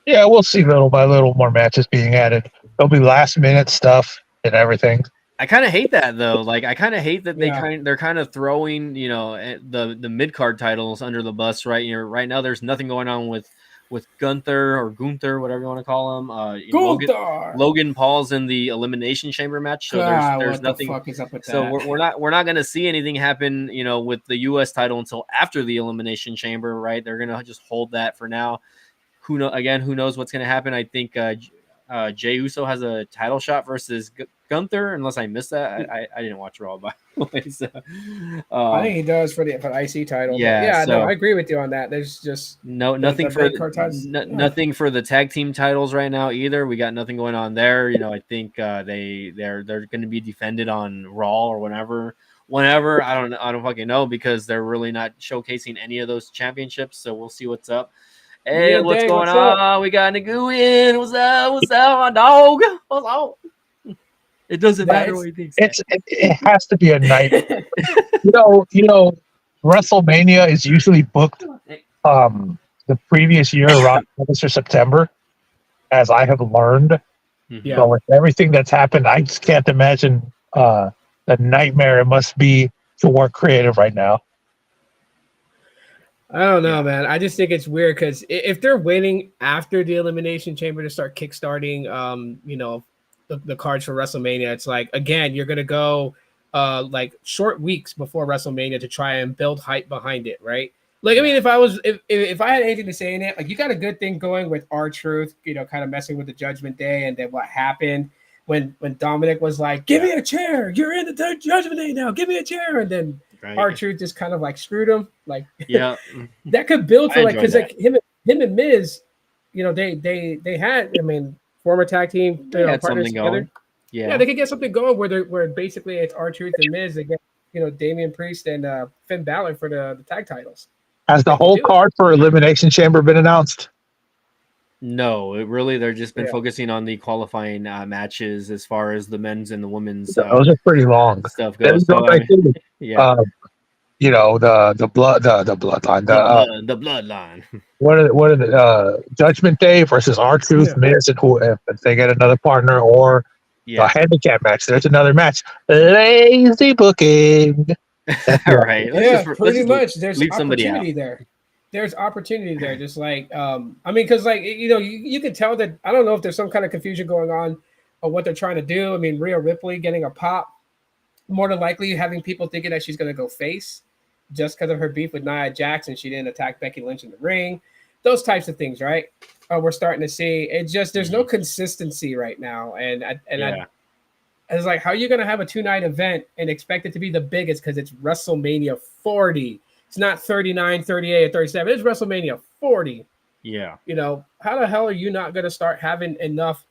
Speaker 3: Yeah, we'll see little by little more matches being added. There'll be last minute stuff and everything.
Speaker 1: I kind of hate that though. Like I kind of hate that they're kind of throwing the mid card titles under the bus right here. Right now, there's nothing going on with Gunther, whatever you want to call him. Logan Paul's in the Elimination Chamber match, so there's nothing.
Speaker 2: The fuck is up with
Speaker 1: so
Speaker 2: that?
Speaker 1: we're not going to see anything happen, with the U.S. title until after the Elimination Chamber, right? They're going to just hold that for now. Who knows what's going to happen? I think Jey Uso has a title shot versus Gunther, unless I missed that. I didn't watch Raw, by the way. So,
Speaker 2: I think he does for the IC title.
Speaker 1: Yeah,
Speaker 2: no, I agree with you on that. There's just
Speaker 1: nothing for the tag team titles right now either. We got nothing going on there. I think they're going to be defended on Raw or whenever. I don't fucking know because they're really not showcasing any of those championships. So we'll see what's up. Hey, what's going on? We got Nagu in. What's up? What's up, my dog? What's up? It doesn't matter what he thinks.
Speaker 3: It has to be a night. WrestleMania is usually booked the previous year around August or September, as I have learned.
Speaker 2: Yeah.
Speaker 3: So with everything that's happened, I just can't imagine the nightmare it must be to work creative right now.
Speaker 2: I don't know, man. I just think it's weird because if they're waiting after the Elimination Chamber to start kickstarting, the cards for WrestleMania, it's like, again, you're gonna go like short weeks before WrestleMania to try and build hype behind it, right? Like, I mean, if I had anything to say in it, like, you got a good thing going with R-Truth, kind of messing with the Judgment Day, and then what happened when Dominic was like, "Give me a chair, you're in the Judgment Day now, give me a chair," and then R-Truth just kind of like screwed him. Like,
Speaker 1: yeah,
Speaker 2: that could build for like, because
Speaker 1: that.
Speaker 2: like him and Miz, they had, I mean, former tag team, partners together.
Speaker 1: Going.
Speaker 2: Yeah, they could get something going where basically it's R-Truth and Miz against Damian Priest and Finn Balor for the tag titles.
Speaker 3: Has the whole card for Elimination Chamber been announced?
Speaker 1: No, they're just been focusing on the qualifying matches as far as the men's and the women's.
Speaker 3: Those are pretty long.
Speaker 1: Stuff goes. So,
Speaker 3: yeah. The bloodline.
Speaker 1: The bloodline.
Speaker 3: What are the Judgment Day versus R-Truth, Miz, and who if they get another partner or the handicap match? There's another match. Lazy booking.
Speaker 1: All right.
Speaker 2: Pretty much. There's opportunity there. There's opportunity there. Just like, I mean, because like, you can tell that, I don't know if there's some kind of confusion going on what they're trying to do. I mean, Rhea Ripley getting a pop, more than likely having people thinking that she's going to go face just because of her beef with Nia Jax and she didn't attack Becky Lynch in the ring. Those types of things, right? We're starting to see. It's just, there's no consistency right now. And I was like, how are you going to have a 2-night event and expect it to be the biggest because it's WrestleMania 40? It's not 39, 38, or 37. It's WrestleMania 40.
Speaker 1: Yeah.
Speaker 2: How the hell are you not going to start having enough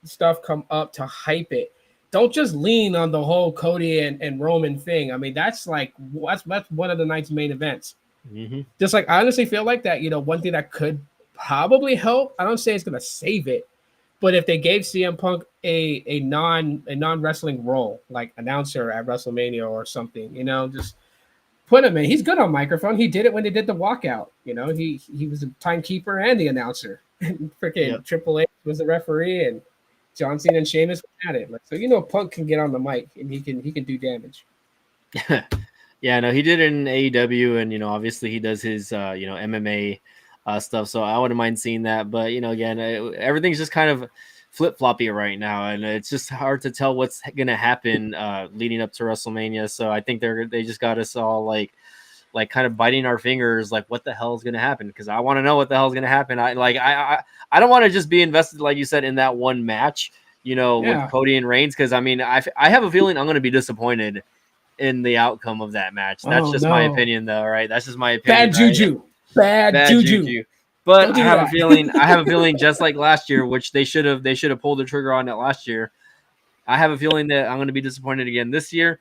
Speaker 2: stuff come up to hype it? Don't just lean on the whole Cody and Roman thing. I mean, that's one of the night's main events.
Speaker 1: Mm-hmm.
Speaker 2: Just like, I honestly feel like that, one thing that could probably help, I don't say it's going to save it, but if they gave CM Punk a non-wrestling role, like announcer at WrestleMania or something, just put him in. He's good on microphone. He did it when they did the walkout. He was a timekeeper and the announcer. Freaking Triple H was the referee, and John Cena and Sheamus had it. So Punk can get on the mic and he can do damage.
Speaker 1: Yeah, no, he did it in AEW, and obviously he does his MMA stuff. So I wouldn't mind seeing that. But again, everything's just kind of flip-floppy right now, and it's just hard to tell what's going to happen leading up to WrestleMania. So I think they just got us all like kind of biting our fingers, like what the hell is going to happen? Because I want to know what the hell is going to happen. I don't want to just be invested, like you said, in that one match, with Cody and Reigns. Because I mean, I have a feeling I'm going to be disappointed in the outcome of that match. That's my opinion, though. Right? That's just my opinion.
Speaker 2: Bad juju. Bad juju.
Speaker 1: But I have a feeling just like last year, which they should have pulled the trigger on it last year. I have a feeling that I'm going to be disappointed again this year.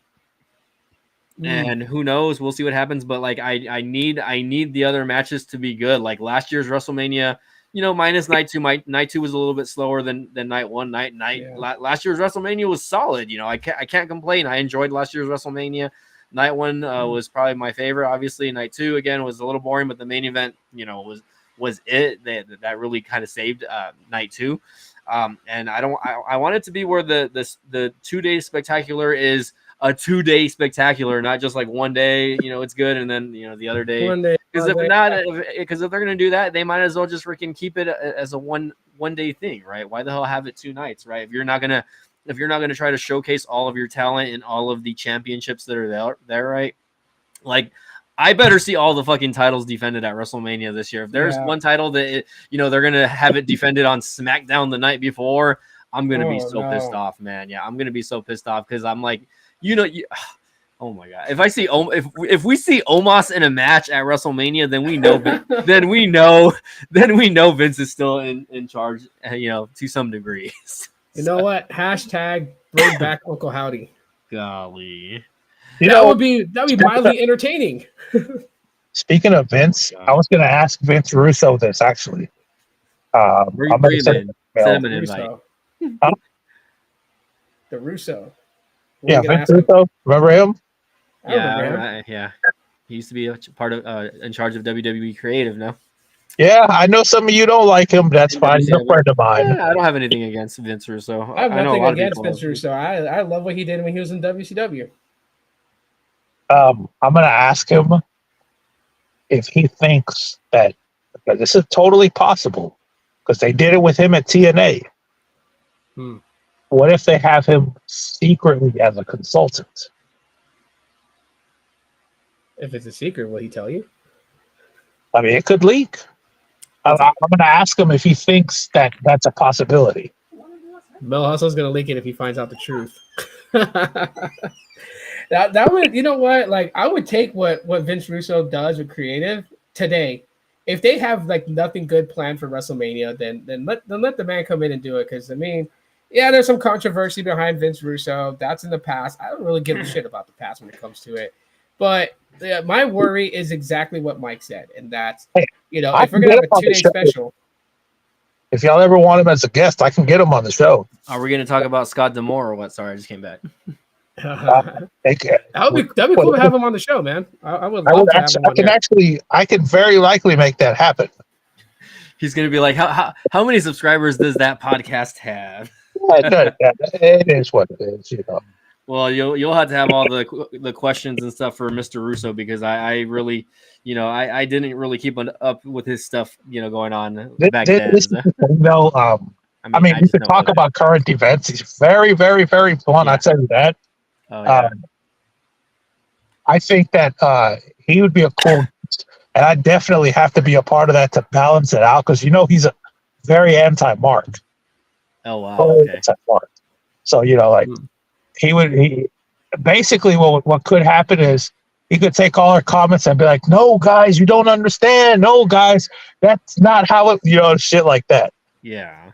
Speaker 1: And who knows? We'll see what happens. But like, I need the other matches to be good. Like last year's WrestleMania, minus night two. Night two was a little bit slower than night one. Last year's WrestleMania was solid. I can't complain. I enjoyed last year's WrestleMania. Night one was probably my favorite. Obviously, night two again was a little boring, but the main event, was it that really kind of saved night two. And I want it to be where the 2-day spectacular is a 2-day spectacular, not just like one day, it's good, and then the other day. Because if they're gonna do that, they might as well just freaking keep it as a one day thing, right? Why the hell have it 2 nights, right? If you're not gonna try to showcase all of your talent and all of the championships that are there, right? Like, I better see all the fucking titles defended at WrestleMania this year. If there's one title that they're gonna have it defended on SmackDown the night before, I'm gonna be so pissed off, man. Yeah, I'm gonna be so pissed off because I'm like, oh my god! If we see Omos in a match at WrestleMania, then we know Vince is still in charge, to some degree.
Speaker 2: You know what? Hashtag bring back Uncle Howdy.
Speaker 1: Golly,
Speaker 2: that would be mildly entertaining.
Speaker 3: Speaking of Vince, I was going to ask Vince Russo this actually. I'm going to send him an invite.
Speaker 2: The Russo.
Speaker 3: Yeah, Vince Russo. Remember him?
Speaker 1: Yeah. He used to be a part of in charge of WWE Creative now.
Speaker 3: Yeah, I know some of you don't like him. But that's fine. He's a friend of mine.
Speaker 1: Yeah, I don't have anything against Vince Russo.
Speaker 2: I have nothing against Vince Russo. I love what he did when he was in WCW.
Speaker 3: I'm going to ask him if he thinks that this is totally possible because they did it with him at TNA. What if they have him secretly as a consultant?
Speaker 2: If it's a secret, will he tell you?
Speaker 3: I mean, it could leak. I'm going to ask him if he thinks that that's a possibility.
Speaker 2: Mel Hustle's gonna leak it if he finds out the truth. that would, you know what? Like, I would take what Vince Russo does with creative today. If they have like nothing good planned for WrestleMania, then let the man come in and do it. Because I mean, yeah, there's some controversy behind Vince Russo. That's in the past. I don't really give a shit about the past when it comes to it. But my worry is exactly what Mike said, and that's,
Speaker 3: Hey,
Speaker 2: if we're gonna have a 2-day special.
Speaker 3: If y'all ever want him as a guest, I can get him on the show.
Speaker 1: Are we going to talk about Scott D'Amore or what? Sorry, I just came back.
Speaker 2: That'd be cool to have him on the show, man. I would love to have him on there.
Speaker 3: I can very likely make that happen.
Speaker 1: He's going to be like, how many subscribers does that podcast have?
Speaker 3: It is what it is, you know.
Speaker 1: Well, you'll have to have all the questions and stuff for Mr. Russo, because I really, I didn't really keep up with his stuff, going on back then.
Speaker 3: I mean, we could talk about current events. He's very, very, very fun. Yeah. I'll tell you that.
Speaker 1: Oh, yeah.
Speaker 3: I think that he would be a cool guest, and I definitely have to be a part of that to balance it out, because he's a very anti-Mark.
Speaker 1: Oh wow! Okay.
Speaker 3: Anti-Mark. So he basically what could happen is he could take all our comments and be like, "No, guys, you don't understand. No, guys, that's not how it." Shit like that.
Speaker 1: Yeah.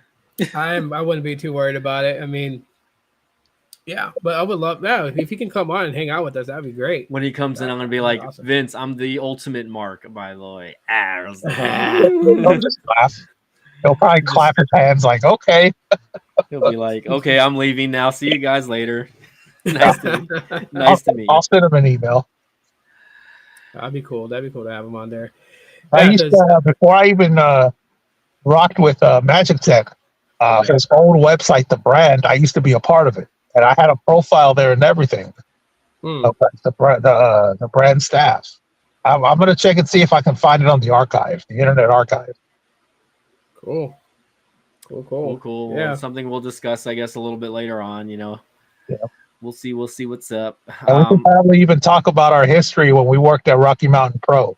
Speaker 2: I wouldn't be too worried about it. I mean, yeah, but I would love if he can come on and hang out with us. That'd be great.
Speaker 1: When he comes in, I'm gonna be like, awesome. Vince, I'm the ultimate Mark, by the way.
Speaker 3: He'll just laugh. He'll probably clap his hands like, okay.
Speaker 1: He'll be like, okay, I'm leaving now. See you guys later. Nice to meet you.
Speaker 3: I'll send him an email.
Speaker 2: That'd be cool. That'd be cool to have him on there.
Speaker 3: I used to, before I even rocked with Magic Tech, his old website, The Brand, I used to be a part of it. And I had a profile there and everything. The brand staff. I'm going to check and see if I can find it on the archive, the Internet Archive.
Speaker 2: Cool.
Speaker 1: Yeah. Well, something we'll discuss, I guess, a little bit later on. Yeah. We'll see what's up.
Speaker 3: And we can probably even talk about our history when we worked at Rocky Mountain Pro.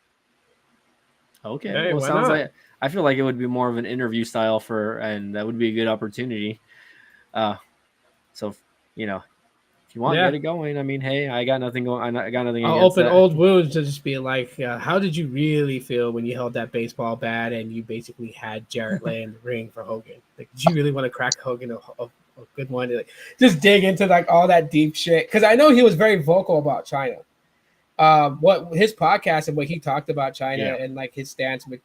Speaker 1: Okay. Hey, well, sounds like I feel like it would be more of an interview style and that would be a good opportunity. So if you want to get it going, I mean, hey, I got nothing going. I got nothing.
Speaker 2: I'll open old wounds to just be like, how did you really feel when you held that baseball bat and you basically had Jarrett lay in the ring for Hogan? Like, did you really want to crack Hogan a good one? Like, just dig into like all that deep shit, because I know he was very vocal about China. What his podcast and what he talked about China and like his stance with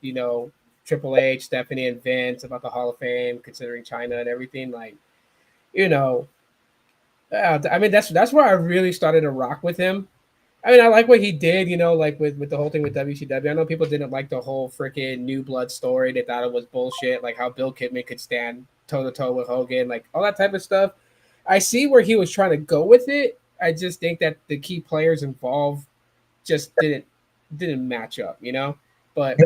Speaker 2: Triple H, Stephanie, and Vince about the Hall of Fame, considering China and everything. Like, I mean, that's where I really started to rock with him. I mean, I like what he did, like with the whole thing with WCW. I know people didn't like the whole freaking New Blood story. They thought it was bullshit, like how Bill Kidman could stand toe-to-toe with Hogan, like all that type of stuff. I see where he was trying to go with it. I just think that the key players involved just didn't match up, But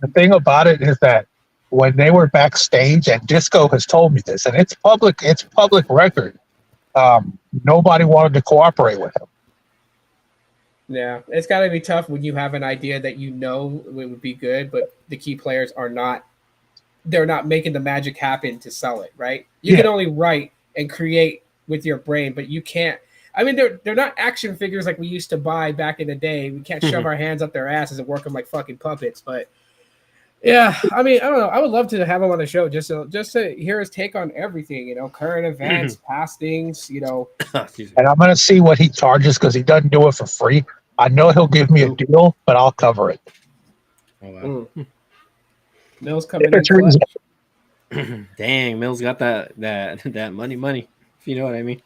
Speaker 3: the thing about it is that when they were backstage, and Disco has told me this, and it's public record, nobody wanted to cooperate with him.
Speaker 2: Yeah, it's got to be tough when you have an idea that it would be good, but the key players they're not making the magic happen to sell it, right? You can only write and create with your brain, but you can't. I mean, they're not action figures like we used to buy back in the day. We can't shove our hands up their asses and work them like fucking puppets. But yeah, I mean, I don't know. I would love to have him on the show just to hear his take on everything, current events, past things, And
Speaker 3: I'm going to see what he charges, because he doesn't do it for free. I know he'll give me a deal, but I'll cover it.
Speaker 2: Oh, wow. Mills coming in.
Speaker 1: Dang, Mills got that money, if you know what I mean.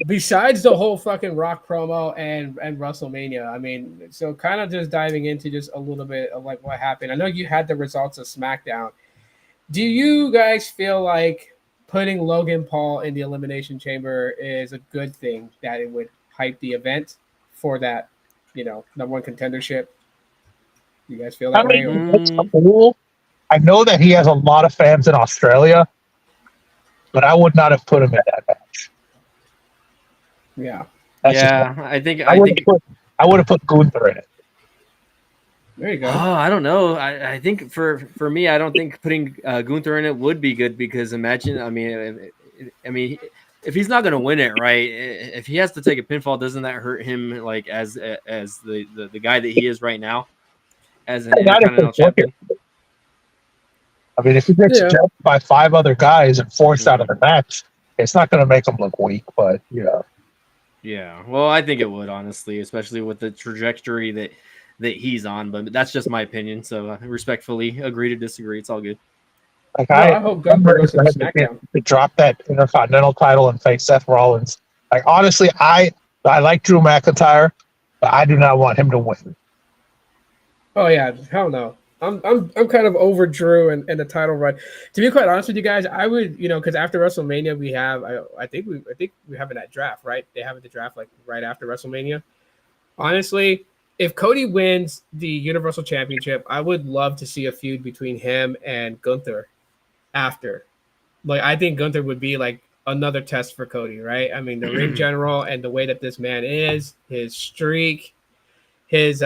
Speaker 2: Besides the whole fucking Rock promo and WrestleMania, I mean, so kind of just diving into just a little bit of like what happened. I know you had the results of SmackDown. Do you guys feel like putting Logan Paul in the Elimination Chamber is a good thing, that it would hype the event for that, number one contendership? You guys feel that way?
Speaker 3: It's cool. I know that he has a lot of fans in Australia, but I would not have put him in that match.
Speaker 2: Yeah.
Speaker 3: I would have put Gunther in it.
Speaker 2: There you go.
Speaker 1: Oh, I don't know. I think for me, I don't think putting Gunther in it would be good because imagine, I mean, if he's not going to win it, right? If he has to take a pinfall, doesn't that hurt him like as the guy that he is right now as an
Speaker 3: Not if they
Speaker 1: Intercontinental
Speaker 3: book it.
Speaker 1: Champion?
Speaker 3: I mean, if he gets
Speaker 2: Yeah.
Speaker 3: jumped by 5 other guys and forced out of
Speaker 1: Mhm.
Speaker 3: the match, it's not going to make him look weak. But
Speaker 1: Yeah, well, I think it would honestly, especially with the trajectory that he's on. But that's just my opinion. So I respectfully agree to disagree. It's all good.
Speaker 3: like
Speaker 2: Well,
Speaker 3: I
Speaker 2: I hope Gunther
Speaker 3: remember
Speaker 2: goes to the
Speaker 3: to
Speaker 2: SmackDown.
Speaker 3: drop that Intercontinental title and face Seth Rollins. Like honestly, I like Drew McIntyre, but I do not want him to win.
Speaker 2: Oh yeah, hell no. I'm kind of over Drew and the title run. To be quite honest with you guys, I would because after WrestleMania we have I think we have that draft, right? They have the draft like right after WrestleMania. Honestly, if Cody wins the Universal Championship, I would love to see a feud between him and Gunther after. Like I think Gunther would be like another test for Cody, right? I mean, the ring general and the way that this man is, his streak, his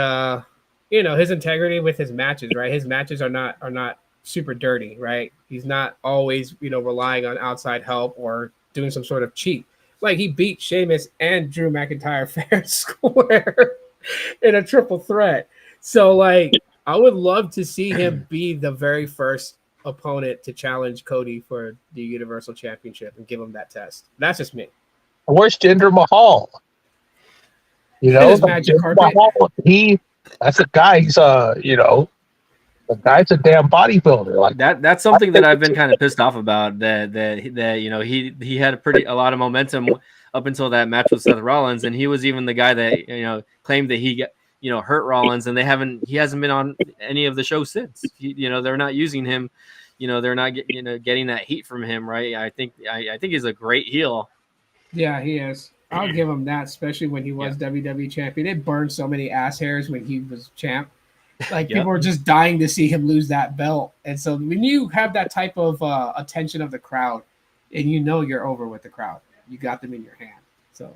Speaker 2: his integrity with his matches, right? His matches are not super dirty, right? He's not always, relying on outside help or doing some sort of cheat. Like he beat Sheamus and Drew McIntyre fair and square in a triple threat. So like I would love to see him be the very first opponent to challenge Cody for the Universal Championship and give him that test. That's just me.
Speaker 3: Where's Jinder Mahal?
Speaker 2: His magic carpet.
Speaker 3: Mahal, that's a guy. He's the guy's a damn bodybuilder. Like
Speaker 1: That's something that I've been kind of pissed off about. That he had a lot of momentum up until that match with Seth Rollins, and he was even the guy that claimed that he hurt Rollins, and he hasn't been on any of the shows since. They're not using him. They're not getting that heat from him, right? I think he's a great heel.
Speaker 2: Yeah, he is. I'll give him that, especially when he was WWE champion. It burned so many ass hairs when he was champ. Like people were just dying to see him lose that belt. And so when you have that type of attention of the crowd, and you're over with the crowd, you got them in your hand. So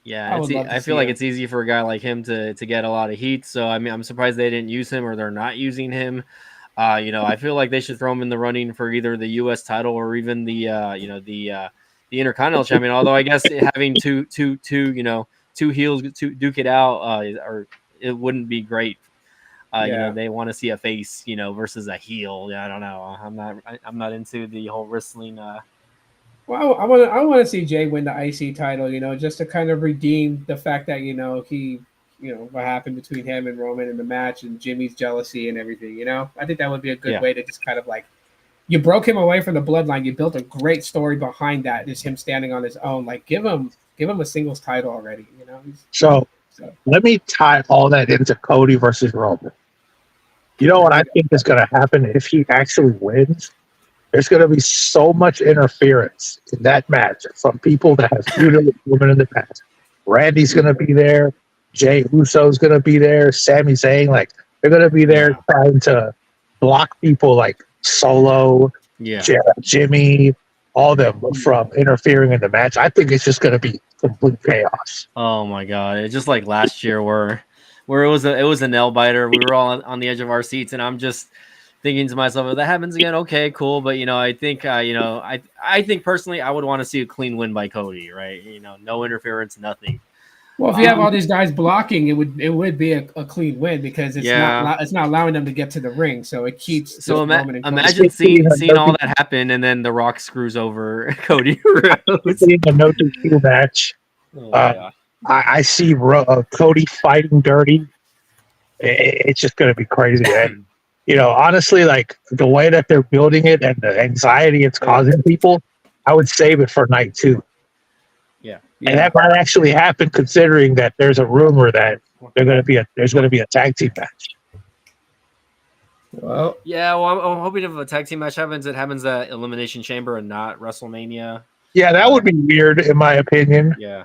Speaker 1: yeah, I feel like it's easy for a guy like him to get a lot of heat. So I mean, I'm surprised they didn't use him or they're not using him. I feel like they should throw him in the running for either the U.S. title or even the Intercontinental Champion. Although I guess having two heels to duke it out, or it wouldn't be great. They want to see a face, versus a heel. Yeah, I don't know. I'm not into the whole wrestling.
Speaker 2: Well, I want to see Jay win the IC title, just to kind of redeem the fact that he, what happened between him and Roman in the match and Jimmy's jealousy and everything. I think that would be a good way to just kind of like, you broke him away from the bloodline. You built a great story behind that. Just him standing on his own. Like give him a singles title already.
Speaker 3: So let me tie all that into Cody versus Roman. You know what I think is going to happen if he actually wins? There's going to be so much interference in that match from people that have feuded with Roman in the past. Randy's going to be there. Jay Uso's going to be there. Sami Zayn, like they're going to be there trying to block people like Solo, Jimmy, all of them from interfering in the match. I think it's just going to be complete chaos.
Speaker 1: Oh my god! It's just like last year where it was a nail biter. We were all on the edge of our seats, and I'm just thinking to myself, if that happens again, okay, cool. But I think I think personally, I would want to see a clean win by Cody, right? No interference, nothing.
Speaker 2: Well, if you have all these guys blocking, it would be a clean win because it's not allowing them to get to the ring, so it keeps.
Speaker 1: So imagine seeing all that happen, and then The Rock screws over Cody Rhodes.
Speaker 3: A no DQ match. I see Cody fighting dirty. It's just going to be crazy. And, honestly, like the way that they're building it and the anxiety it's causing people, I would save it for night 2.
Speaker 1: Yeah.
Speaker 3: And that might actually happen considering that there's a rumor that there's going to be a tag team match.
Speaker 2: Well,
Speaker 1: I'm hoping if a tag team match happens, it happens at Elimination Chamber and not WrestleMania.
Speaker 3: Yeah, that would be weird in my opinion.
Speaker 1: Yeah.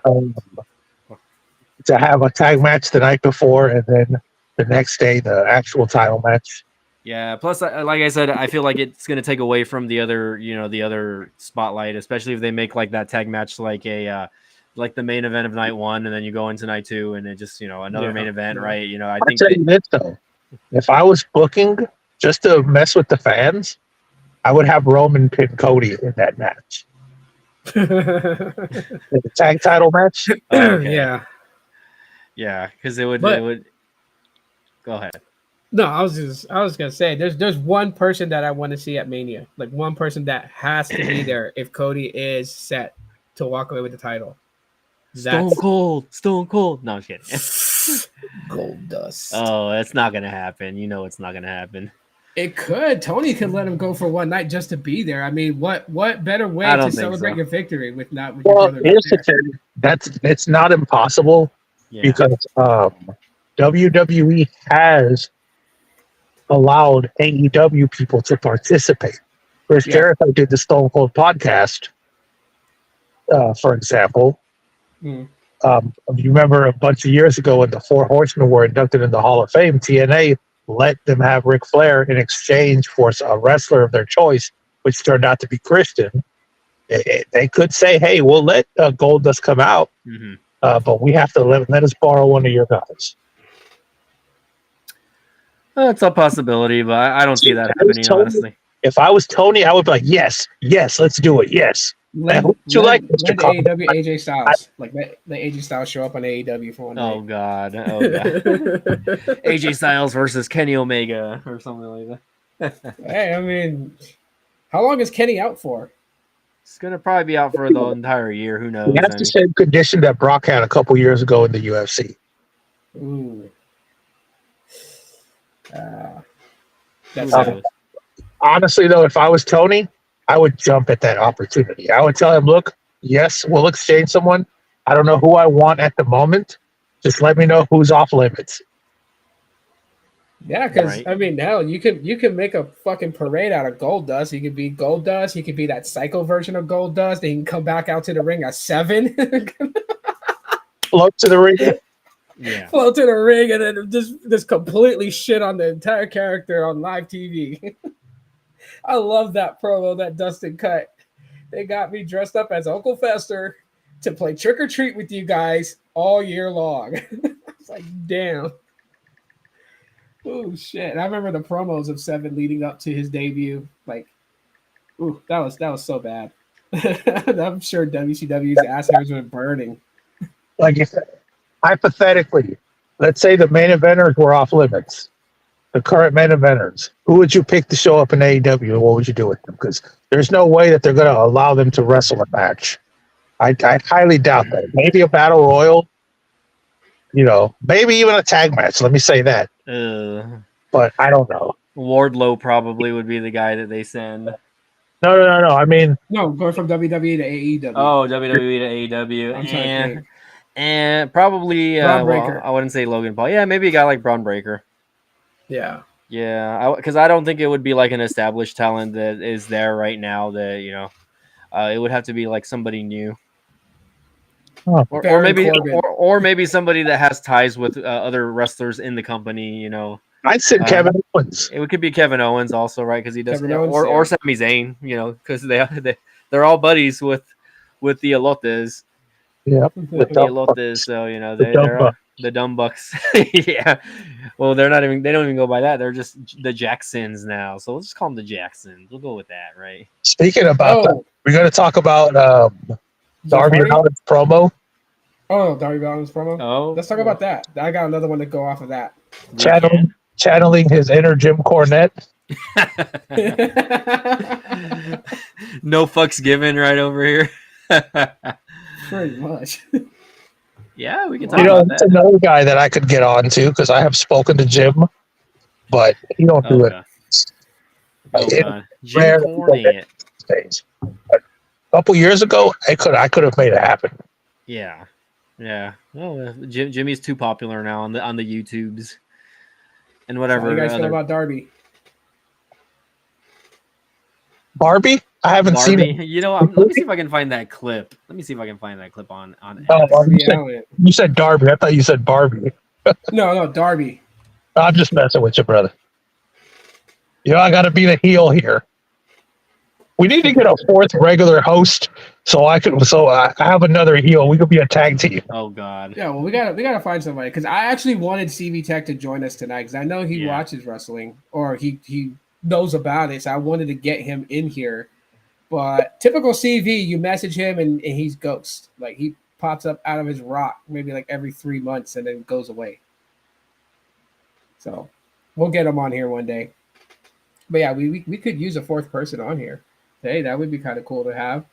Speaker 3: To have a tag match the night before and then the next day the actual title match.
Speaker 1: Yeah. Plus, like I said, I feel like it's going to take away from the other spotlight, especially if they make like that tag match like a like the main event of night 1, and then you go into night 2, and it just another main event, right? I think
Speaker 3: tell you this though, If I was booking just to mess with the fans, I would have Roman pin Cody in that match. The tag title match.
Speaker 1: Okay.
Speaker 2: Yeah,
Speaker 1: because it
Speaker 2: but
Speaker 1: would go ahead.
Speaker 2: no, I was gonna say there's one person that I want to see at Mania, like one person that has to be there if Cody is set to walk away with the title.
Speaker 1: Stone Cold. No, I'm kidding.
Speaker 2: Gold Dust.
Speaker 1: Oh, that's not gonna happen. You know, it's not gonna happen.
Speaker 2: It could. Tony could let him go for one night just to be there. I mean, what better way
Speaker 1: I don't
Speaker 2: to
Speaker 1: think
Speaker 2: celebrate
Speaker 1: so.
Speaker 2: your victory with your
Speaker 3: Well,
Speaker 2: brother?
Speaker 3: here's the thing. It's not impossible
Speaker 1: Yeah.
Speaker 3: because WWE has allowed AEW people to participate. Chris
Speaker 2: Yeah.
Speaker 3: Jericho did the Stone Cold podcast, for example.
Speaker 2: Mm.
Speaker 3: You remember a bunch of years ago when the Four Horsemen were inducted in the Hall of Fame, TNA let them have Ric Flair in exchange for a wrestler of their choice, which turned out to be Christian. They could say, hey, we'll let Goldust come out,
Speaker 1: Mm-hmm.
Speaker 3: but we have to let us borrow one of your guys.
Speaker 1: It's a possibility, but I don't see that happening, honestly.
Speaker 3: If I was Tony, I would be like, yes, let's do it, yes.
Speaker 2: Let
Speaker 3: Mr. Cobb?
Speaker 2: AEW AJ Styles let AJ Styles show up on AEW for one night.
Speaker 1: Oh god. AJ Styles versus Kenny Omega or something like that.
Speaker 2: Hey, I mean, how long is Kenny out for?
Speaker 1: It's gonna probably be out for the entire year. Who knows?
Speaker 3: That's the same condition that Brock had a couple years ago in the UFC.
Speaker 2: Ooh.
Speaker 3: Honestly, though, if I was Tony, I would jump at that opportunity. I would tell him, look, yes, we'll exchange someone. I don't know who I want at the moment. Just let me know who's off limits.
Speaker 2: Yeah, because I mean, hell, you can make a fucking parade out of Goldust. He could be Goldust. He could be that psycho version of Goldust. Then he can come back out to the ring at 7.
Speaker 3: Float to the ring.
Speaker 1: Yeah.
Speaker 2: Float to the ring and then just completely shit on the entire character on live TV. I love that promo that Dustin cut. They got me dressed up as Uncle Fester to play trick or treat with you guys all year long. It's like, damn. Oh shit! And I remember the promos of 7 leading up to his debut. Like, ooh, that was so bad. I'm sure WCW's ass hairs were burning.
Speaker 3: Like, if hypothetically, let's say the main eventers were off limits, the current main eventers, who would you pick to show up in AEW, and what would you do with them? Because there's no way that they're going to allow them to wrestle a match. I highly doubt that. Maybe a battle royal. You know, maybe even a tag match. Let me say that. But I don't know.
Speaker 1: Wardlow probably would be the guy that they send.
Speaker 3: No. I mean,
Speaker 2: no, going from WWE to AEW.
Speaker 1: Oh, WWE to AEW.
Speaker 2: I'm trying to think.
Speaker 1: And probably,
Speaker 2: Braun
Speaker 1: I wouldn't say Logan Paul. Yeah, maybe a guy like Braun Breaker.
Speaker 2: Yeah.
Speaker 1: Yeah, because I don't think it would be like an established talent that is there right now. That it would have to be like somebody new. Or maybe somebody that has ties with other wrestlers in the company.
Speaker 3: I'd say Kevin Owens.
Speaker 1: It could be Kevin Owens also, right? Because he does,
Speaker 2: Owens,
Speaker 1: or Sami Zayn. Because they're all buddies with the Elotes.
Speaker 3: Yeah,
Speaker 1: the Elotes. So they're the dumb bucks. Yeah. Well, they don't even go by that. They're just the Jacksons now. So let's just call them the Jacksons. We'll go with that, right?
Speaker 3: Speaking about that, we're going to talk about Darby Allin's promo.
Speaker 2: Oh, Darby Allin's promo.
Speaker 1: Oh,
Speaker 2: let's talk about that. I got another one to go off of that.
Speaker 3: Channeling his inner Jim Cornette.
Speaker 1: No fucks given right over here.
Speaker 2: Pretty much.
Speaker 1: Yeah, we can talk about that.
Speaker 3: It's another guy that I could get on to because I have spoken to Jim, but he don't do it.
Speaker 1: Jim Cornette.
Speaker 3: A couple years ago, I could have made it happen.
Speaker 1: Yeah. Well, Jimmy's too popular now on the YouTubes and whatever.
Speaker 2: How do you guys feel about Darby?
Speaker 3: Barbie? I haven't seen it.
Speaker 1: Let me see if I can find that clip. on.
Speaker 3: You said Darby. I thought you said Barbie.
Speaker 2: No, Darby.
Speaker 3: I'm just messing with you, brother. I got to be the heel here. We need to get a 4th regular host So I have another heel. We could be a tag team.
Speaker 1: Oh God.
Speaker 2: Yeah, well, we gotta find somebody because I actually wanted CV Tech to join us tonight because I know he watches wrestling or he knows about it. So I wanted to get him in here. But typical CV, you message him and he's ghost. Like he pops up out of his rock maybe like every 3 months and then goes away. So we'll get him on here one day. But yeah, we could use a fourth person on here. Hey, that would be kind of cool to have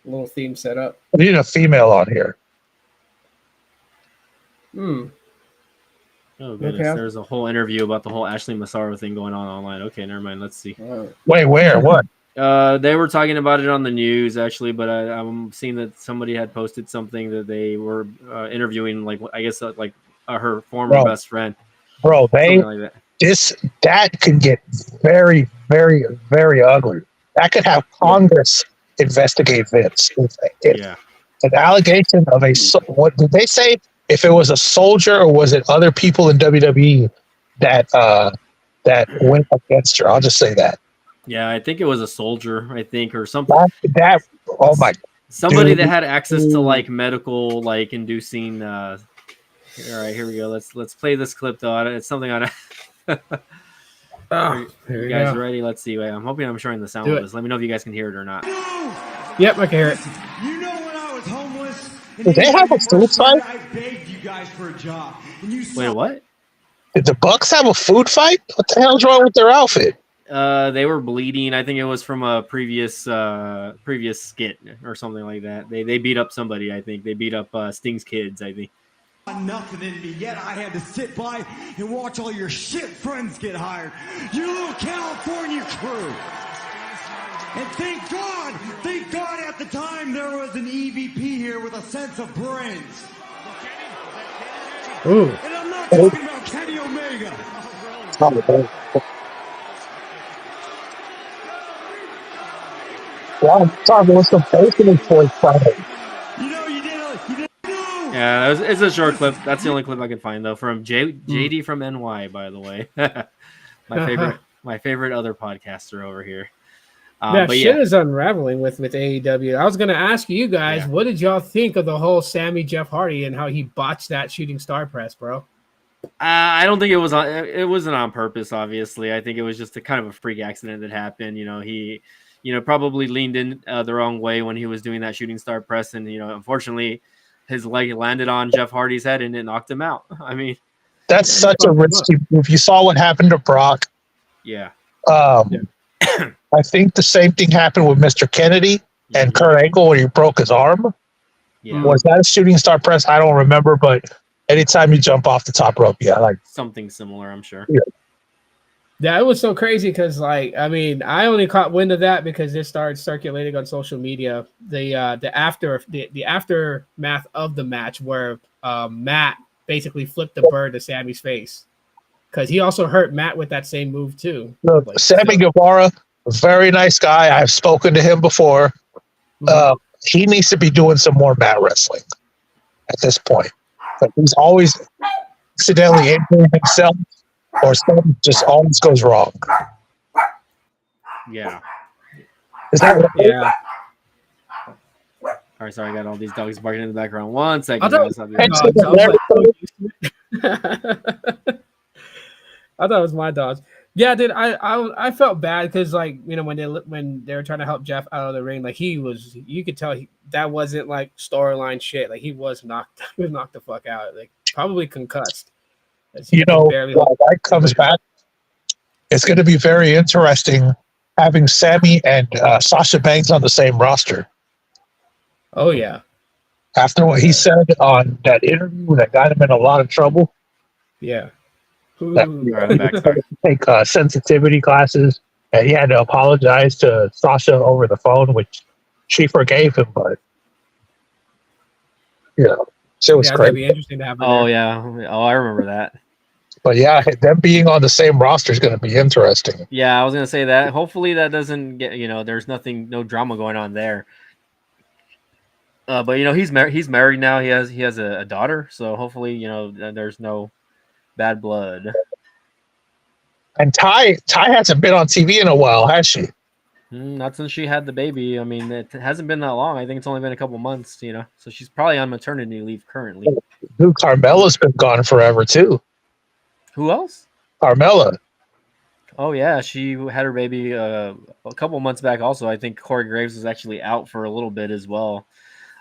Speaker 2: a little theme set up.
Speaker 3: We need a female on here.
Speaker 1: Oh goodness,
Speaker 2: Okay.
Speaker 1: there's a whole interview about the whole Ashley Massaro thing going on online. Okay, never mind. Let's see.
Speaker 3: Wait, where? What?
Speaker 1: They were talking about it on the news actually, but I'm seeing that somebody had posted something that they were interviewing, like I guess like her former best friend.
Speaker 3: Bro,
Speaker 1: like
Speaker 3: that could get very, very, very ugly. That could have Congress investigate Vince. If an allegation of what did they say? If it was a soldier or was it other people in WWE that went against her? I'll just say that.
Speaker 1: Yeah, I think it was a soldier. I think or something.
Speaker 3: Oh my!
Speaker 1: Somebody that had access to like medical, like inducing. All right, here we go. Let's play this clip though. It's something on. You guys ready? Let's see. Wait, I'm hoping I'm showing the sound of this. Let me know if you guys can hear it or not.
Speaker 2: Yep, I can hear it.
Speaker 4: You know when I was homeless?
Speaker 3: Did they have a food fight?
Speaker 4: I begged you guys for a job. And you
Speaker 1: Wait, what?
Speaker 3: Did the Bucks have a food fight? What the hell's wrong with their outfit?
Speaker 1: They were bleeding. I think it was from a previous skit or something like that. They beat up somebody. I think they beat up Sting's kids. I think.
Speaker 4: Nothing in me, yet I had to sit by and watch all your shit friends get hired. You little California crew. And thank God at the time there was an EVP here with a sense of brains.
Speaker 2: Ooh.
Speaker 4: And I'm not talking about Kenny Omega.
Speaker 3: Well, I'm talking about some personal choice Friday.
Speaker 4: You know, you did.
Speaker 1: Yeah, it's a short clip. That's the only clip I can find though from JD from NY, by the way. my favorite other podcaster over here.
Speaker 2: Shit is unraveling with AEW. I was going to ask you guys, what did y'all think of the whole Sammy Jeff Hardy and how he botched that shooting star press, bro?
Speaker 1: I don't think it wasn't on purpose. Obviously, I think it was just a kind of a freak accident that happened. You know, he, probably leaned in the wrong way when he was doing that shooting star press, and unfortunately, his leg landed on Jeff Hardy's head and it knocked him out. I mean,
Speaker 3: that's such a risky move. You saw what happened to Brock.
Speaker 1: Yeah.
Speaker 3: I think the same thing happened with Mr. Kennedy and Kurt Angle when he broke his arm.
Speaker 1: Yeah.
Speaker 3: Was that a shooting star press? I don't remember, but anytime you jump off the top rope, like
Speaker 1: something similar, I'm sure.
Speaker 2: Yeah, it was so crazy because, I only caught wind of that because it started circulating on social media. The aftermath of the match where Matt basically flipped the bird to Sammy's face because he also hurt Matt with that same move too.
Speaker 3: Sammy Guevara, very nice guy. I've spoken to him before. He needs to be doing some more mat wrestling at this point. But he's always accidentally injuring himself. Or something just always goes wrong.
Speaker 1: Yeah.
Speaker 3: Is that right?
Speaker 1: Yeah. All right, sorry, I got all these dogs barking in the background. 1 second.
Speaker 2: I thought it was my dogs. Yeah, dude, I felt bad because when they were trying to help Jeff out of the ring, you could tell that wasn't like storyline shit. Like he was knocked the fuck out, like probably concussed.
Speaker 3: When that comes back, it's going to be very interesting having Sammy and Sasha Banks on the same roster.
Speaker 2: Oh, yeah.
Speaker 3: After what he said on that interview that got him in a lot of trouble.
Speaker 2: Yeah.
Speaker 3: Take sensitivity classes, and he had to apologize to Sasha over the phone, which she forgave him, but it was crazy.
Speaker 2: Be interesting to have.
Speaker 1: Oh yeah. Oh, I remember that.
Speaker 3: But yeah, them being on the same roster is going to be interesting.
Speaker 1: Yeah, I was going to say that. Hopefully, that doesn't get there's no drama going on there. But he's married now. He has a daughter, so hopefully there's no bad blood.
Speaker 3: And Ty hasn't been on TV in a while, has she?
Speaker 1: Not since she had the baby. I mean, it hasn't been that long. I think it's only been a couple months, So she's probably on maternity leave currently.
Speaker 3: Dude, Carmella's been gone forever too.
Speaker 1: Who else?
Speaker 3: Carmella.
Speaker 1: Oh yeah, she had her baby a couple months back. Also, I think Corey Graves was actually out for a little bit as well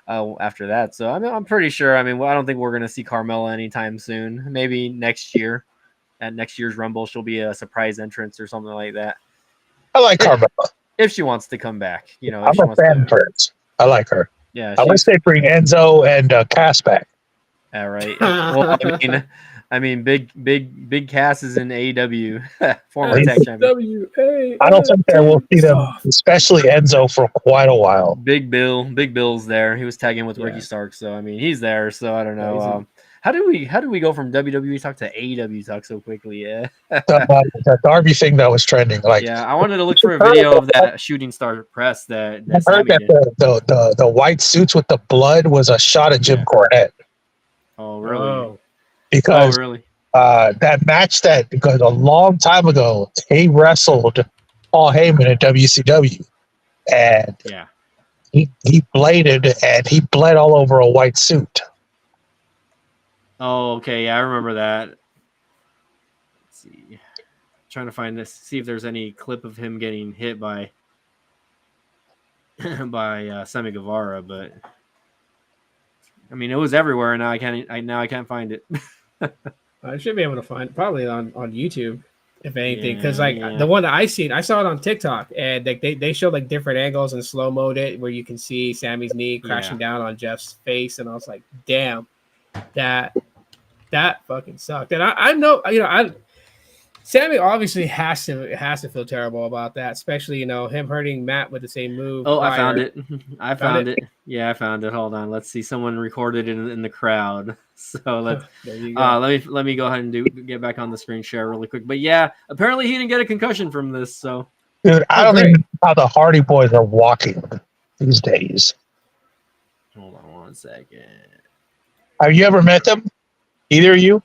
Speaker 1: after that. So I'm pretty sure. I mean, I don't think we're going to see Carmella anytime soon. Maybe next year, at next year's Rumble, she'll be a surprise entrance or something like that.
Speaker 3: I like Carmella.
Speaker 1: If she wants to come back,
Speaker 3: I'm a fan of hers. I like her.
Speaker 1: Yeah,
Speaker 3: I wish they bring Enzo and Cass back.
Speaker 1: All right. Well, I mean, big Cass is in AEW, former tag champion.
Speaker 3: I don't think that we'll see them, especially Enzo, for quite a while.
Speaker 1: Big Bill's there. He was tagging with Ricky Stark, so I mean, he's there. So I don't know. How do we go from WWE talk to AEW talk so quickly? Yeah,
Speaker 3: that Darby thing that was trending.
Speaker 1: I wanted to look for a video of that shooting star press that
Speaker 3: I heard that the white suits with the blood was a shot at Jim Cornette.
Speaker 1: Oh, really?
Speaker 3: Because that match because a long time ago he wrestled Paul Heyman at WCW, and he bladed and he bled all over a white suit.
Speaker 1: Oh, okay. Yeah, I remember that. Let's see. Trying to find this, see if there's any clip of him getting hit by Sammy Guevara, but I mean, it was everywhere, and now I can't find it.
Speaker 2: I should be able to find it probably on YouTube, if anything, because the one that I saw it on TikTok, and they showed like different angles and slow mode it where you can see Sammy's knee crashing down on Jeff's face, and I was like, damn, that fucking sucked. And I know, Sammy obviously has to feel terrible about that, especially him hurting Matt with the same move.
Speaker 1: Oh, I found it. Yeah, I found it. Hold on. Let's see. Someone recorded it in the crowd. So let me go ahead and get back on the screen share really quick. But yeah, apparently he didn't get a concussion from this. So,
Speaker 3: dude, I don't even know how the Hardy Boys are walking these days.
Speaker 1: Hold on 1 second.
Speaker 3: Have you ever met them? Either of you?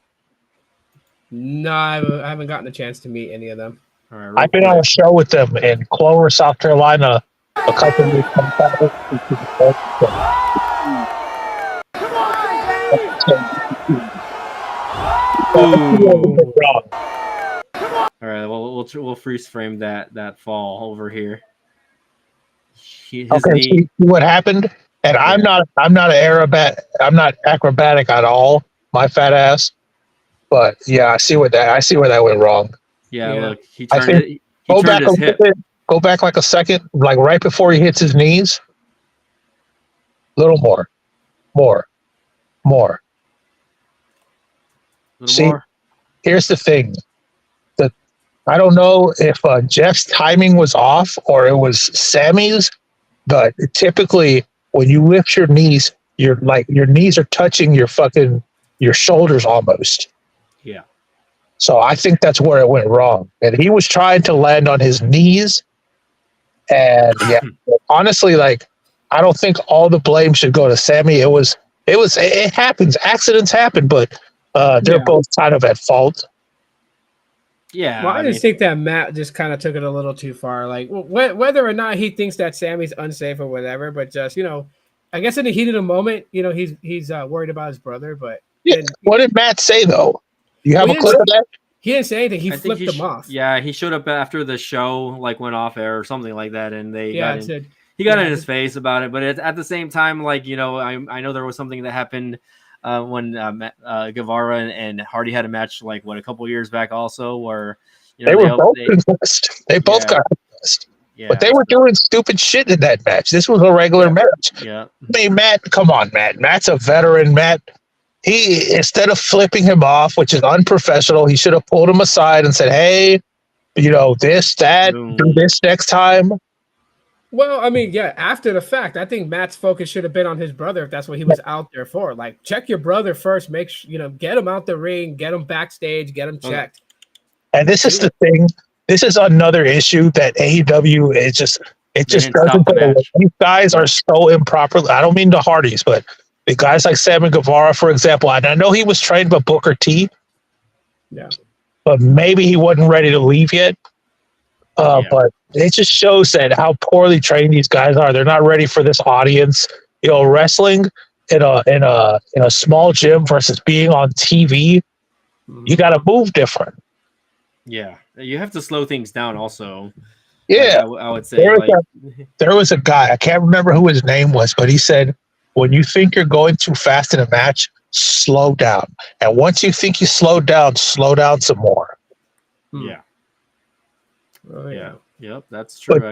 Speaker 2: No, I haven't gotten a chance to meet any of them.
Speaker 1: All right,
Speaker 3: I've been on a show with them in Clover, South Carolina, a couple of weeks ago.
Speaker 1: All right, well, we'll freeze frame that fall over here.
Speaker 3: See what happened? And I'm not I'm not acrobatic at all. My fat ass. But yeah, I see where that went wrong.
Speaker 1: Yeah. Look, he turned it. He turned his hip.
Speaker 3: Go back like a second, like right before he hits his knees. A little more. See, here's the thing. I don't know if Jeff's timing was off or it was Sammy's, but typically when you lift your knees, your knees are touching your shoulders almost.
Speaker 1: Yeah.
Speaker 3: So I think that's where it went wrong. And he was trying to land on his knees. And honestly, I don't think all the blame should go to Sammy. It happens. Accidents happen, but they're both kind of at fault.
Speaker 1: Yeah.
Speaker 2: Well, I just think that Matt just kind of took it a little too far. Like whether or not he thinks that Sammy's unsafe or whatever, but just, I guess in the heat of the moment, he's worried about his brother, but
Speaker 3: what did Matt say though? You have a clip of that?
Speaker 2: He didn't say anything. He flipped him off.
Speaker 1: Yeah, he showed up after the show, went off air or something like that, and he got in his face about it. But at the same time, I know there was something that happened when Guevara and Hardy had a match, a couple years back, also, where
Speaker 3: they were both impressed. They both got impressed. Yeah, but they were doing stupid shit in that match. This was a regular match.
Speaker 1: Yeah,
Speaker 3: I mean, Matt, come on, Matt. Matt's a veteran. Matt. He, instead of flipping him off, which is unprofessional, he should have pulled him aside and said, hey, this, that, do this next time.
Speaker 2: Well, I mean, after the fact, I think Matt's focus should have been on his brother if that's what he was out there for. Check your brother first, make sure, get him out the ring, get him backstage, get him checked.
Speaker 3: And this is the thing. This is another issue that AEW is just doesn't go. These guys are so improper. I don't mean the Hardys, but the guys like Sammy Guevara, for example, and I know he was trained by Booker T.
Speaker 2: Yeah.
Speaker 3: But maybe he wasn't ready to leave yet.
Speaker 1: Yeah.
Speaker 3: But it just shows that how poorly trained these guys are. They're not ready for this audience. You know, wrestling in a small gym versus being on TV, you got to move different.
Speaker 1: Yeah, you have to slow things down. Also, like
Speaker 3: Yeah,
Speaker 1: I would say,
Speaker 3: there was
Speaker 1: like
Speaker 3: there was a guy, I can't remember who his name was, but he said, when you think you're going too fast in a match, slow down. And once you think you slow down some more.
Speaker 1: yeah,
Speaker 2: Oh,
Speaker 1: yeah, yep, that's
Speaker 3: But
Speaker 1: true.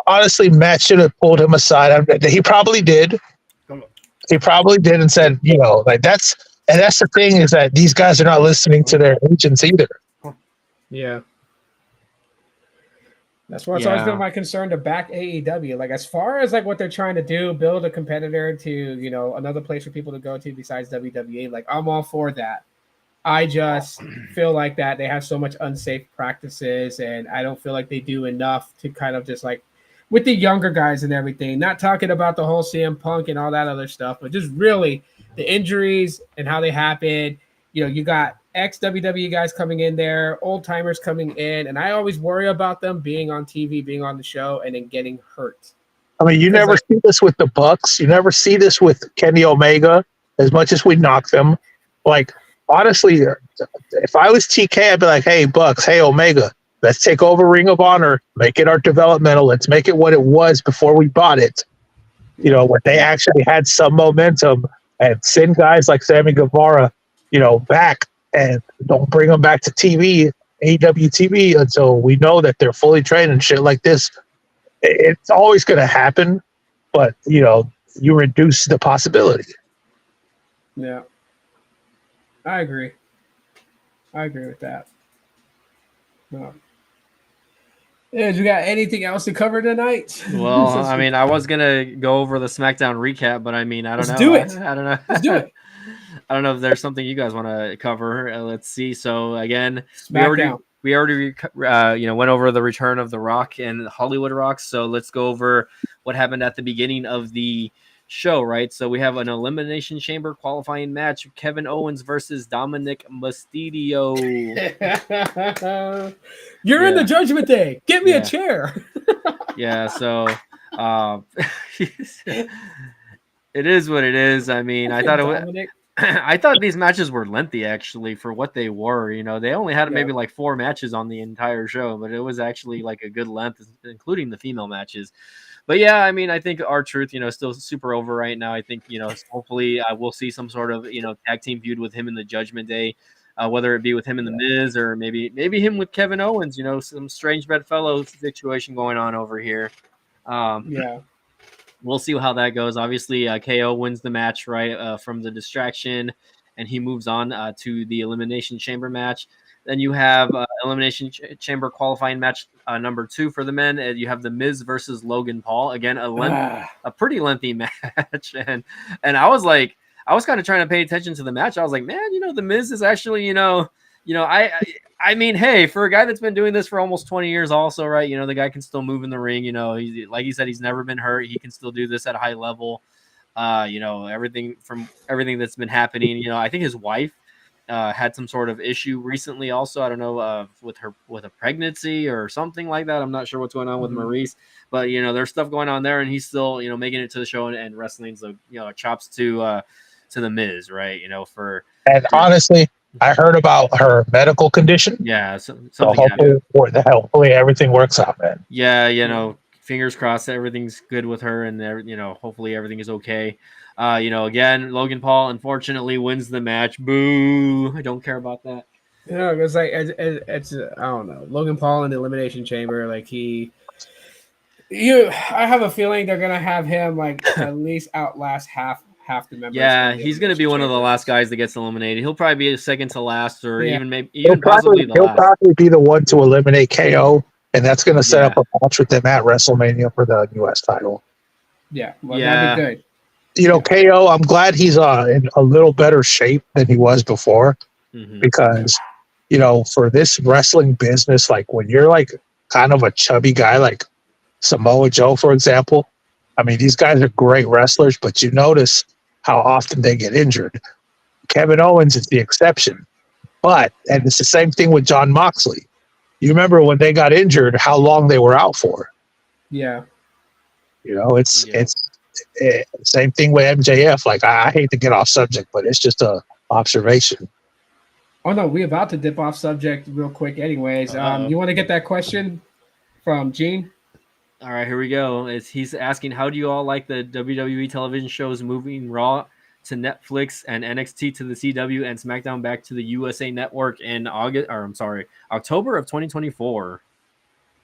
Speaker 1: Actually,
Speaker 3: Matt should have pulled him aside. He probably did. He probably did and said, like that's the thing, is that these guys are not listening to their agents either.
Speaker 2: Yeah. That's what's always been my concern to back AEW. Like, as far as like what they're trying to do, build a competitor to, another place for people to go to besides WWE. Like, I'm all for that. I just feel like that they have so much unsafe practices, and I don't feel like they do enough to kind of just like with the younger guys and everything. Not talking about the whole CM Punk and all that other stuff, but just really the injuries and how they happen. You got ex-WWE guys coming in there, old timers coming in, and I always worry about them being on TV, being on the show, and then getting hurt.
Speaker 3: I mean, you never see this with the Bucks. You never see this with Kenny Omega, as much as we knock them. Like, honestly, if I was TK, I'd be like, hey, Bucks, hey, Omega, let's take over Ring of Honor, make it our developmental. Let's make it what it was before we bought it. When they actually had some momentum, and send guys like Sammy Guevara, back, and don't bring them back to TV, AEW TV, until we know that they're fully trained and shit like this. It's always going to happen, but, you reduce the possibility.
Speaker 2: Yeah. I agree with that. No. Yeah, you got anything else to cover tonight?
Speaker 1: Well, I mean, I was gonna go over the SmackDown recap, but I mean, I don't know.
Speaker 2: Do it.
Speaker 1: I don't know.
Speaker 2: Let's do it.
Speaker 1: I don't know if there's something you guys want to cover. Let's see. So again,
Speaker 2: SmackDown.
Speaker 1: we already went over the return of The Rock and Hollywood Rock. So let's go over what happened at the beginning of the show, right? So we have an Elimination Chamber qualifying match: Kevin Owens versus Dominic Mysterio.
Speaker 2: You're in the Judgment Day. Get me a chair.
Speaker 1: Yeah. So it is what it is. I mean, I thought it was. I thought these matches were lengthy, actually, for what they were. They only had maybe like 4 matches on the entire show, but it was actually like a good length, including the female matches. But yeah, I mean, I think R-Truth, still super over right now. I think, hopefully we'll see some sort of, tag team feud with him in the Judgment Day, whether it be with him and The Miz, or maybe him with Kevin Owens. Some strange bedfellow situation going on over here. We'll see how that goes. Obviously, KO wins the match, right, from the distraction, and he moves on to the Elimination Chamber match. Then you have Elimination Chamber qualifying match number 2 for the men. You have The Miz versus Logan Paul. Again, a pretty lengthy match. And I was like, I was kind of trying to pay attention to the match. I was like, man, The Miz is actually, I mean, hey, for a guy that's been doing this for almost 20 years also, right, the guy can still move in the ring. He, like you said, he's never been hurt. He can still do this at a high level. Everything that's been happening, I think his wife had some sort of issue recently also. I don't know, with a pregnancy or something like that. I'm not sure what's going on with Maurice, but there's stuff going on there, and he's still making it to the show and wrestling's chops to The Miz, right?
Speaker 3: Honestly, I heard about her medical condition.
Speaker 1: Yeah,
Speaker 3: so hopefully everything works out, man.
Speaker 1: Yeah, fingers crossed that everything's good with her, and hopefully everything is okay. Again, Logan Paul unfortunately wins the match. Boo! I don't care about that.
Speaker 2: It's like it's I don't know. Logan Paul in the Elimination Chamber, like I have a feeling they're gonna have him like at least outlast half the members.
Speaker 1: Yeah, he's gonna be one of the last guys that gets eliminated. He'll probably be a second to last, or even
Speaker 3: he'll
Speaker 1: possibly
Speaker 3: probably be the one to eliminate KO, and that's gonna set up a match with them at WrestleMania for the US title.
Speaker 2: Yeah, that'd be good.
Speaker 3: KO, I'm glad he's in a little better shape than he was before, because, for this wrestling business, like when you're like kind of a chubby guy, like Samoa Joe, for example, I mean, these guys are great wrestlers, but you notice how often they get injured. Kevin Owens is the exception, and it's the same thing with Jon Moxley. You remember when they got injured, how long they were out for?
Speaker 2: Yeah.
Speaker 3: It's
Speaker 1: Yeah.
Speaker 3: same thing with MJF. Like I hate to get off subject, but it's just a observation.
Speaker 2: Oh no, we're about to dip off subject real quick. Anyways,
Speaker 1: Uh-oh.
Speaker 2: you want to get that question from Gene?
Speaker 1: All right, here we go. He's asking, how do you all like the WWE television shows moving Raw to Netflix and NXT to the CW and SmackDown back to the USA Network in October of 2024?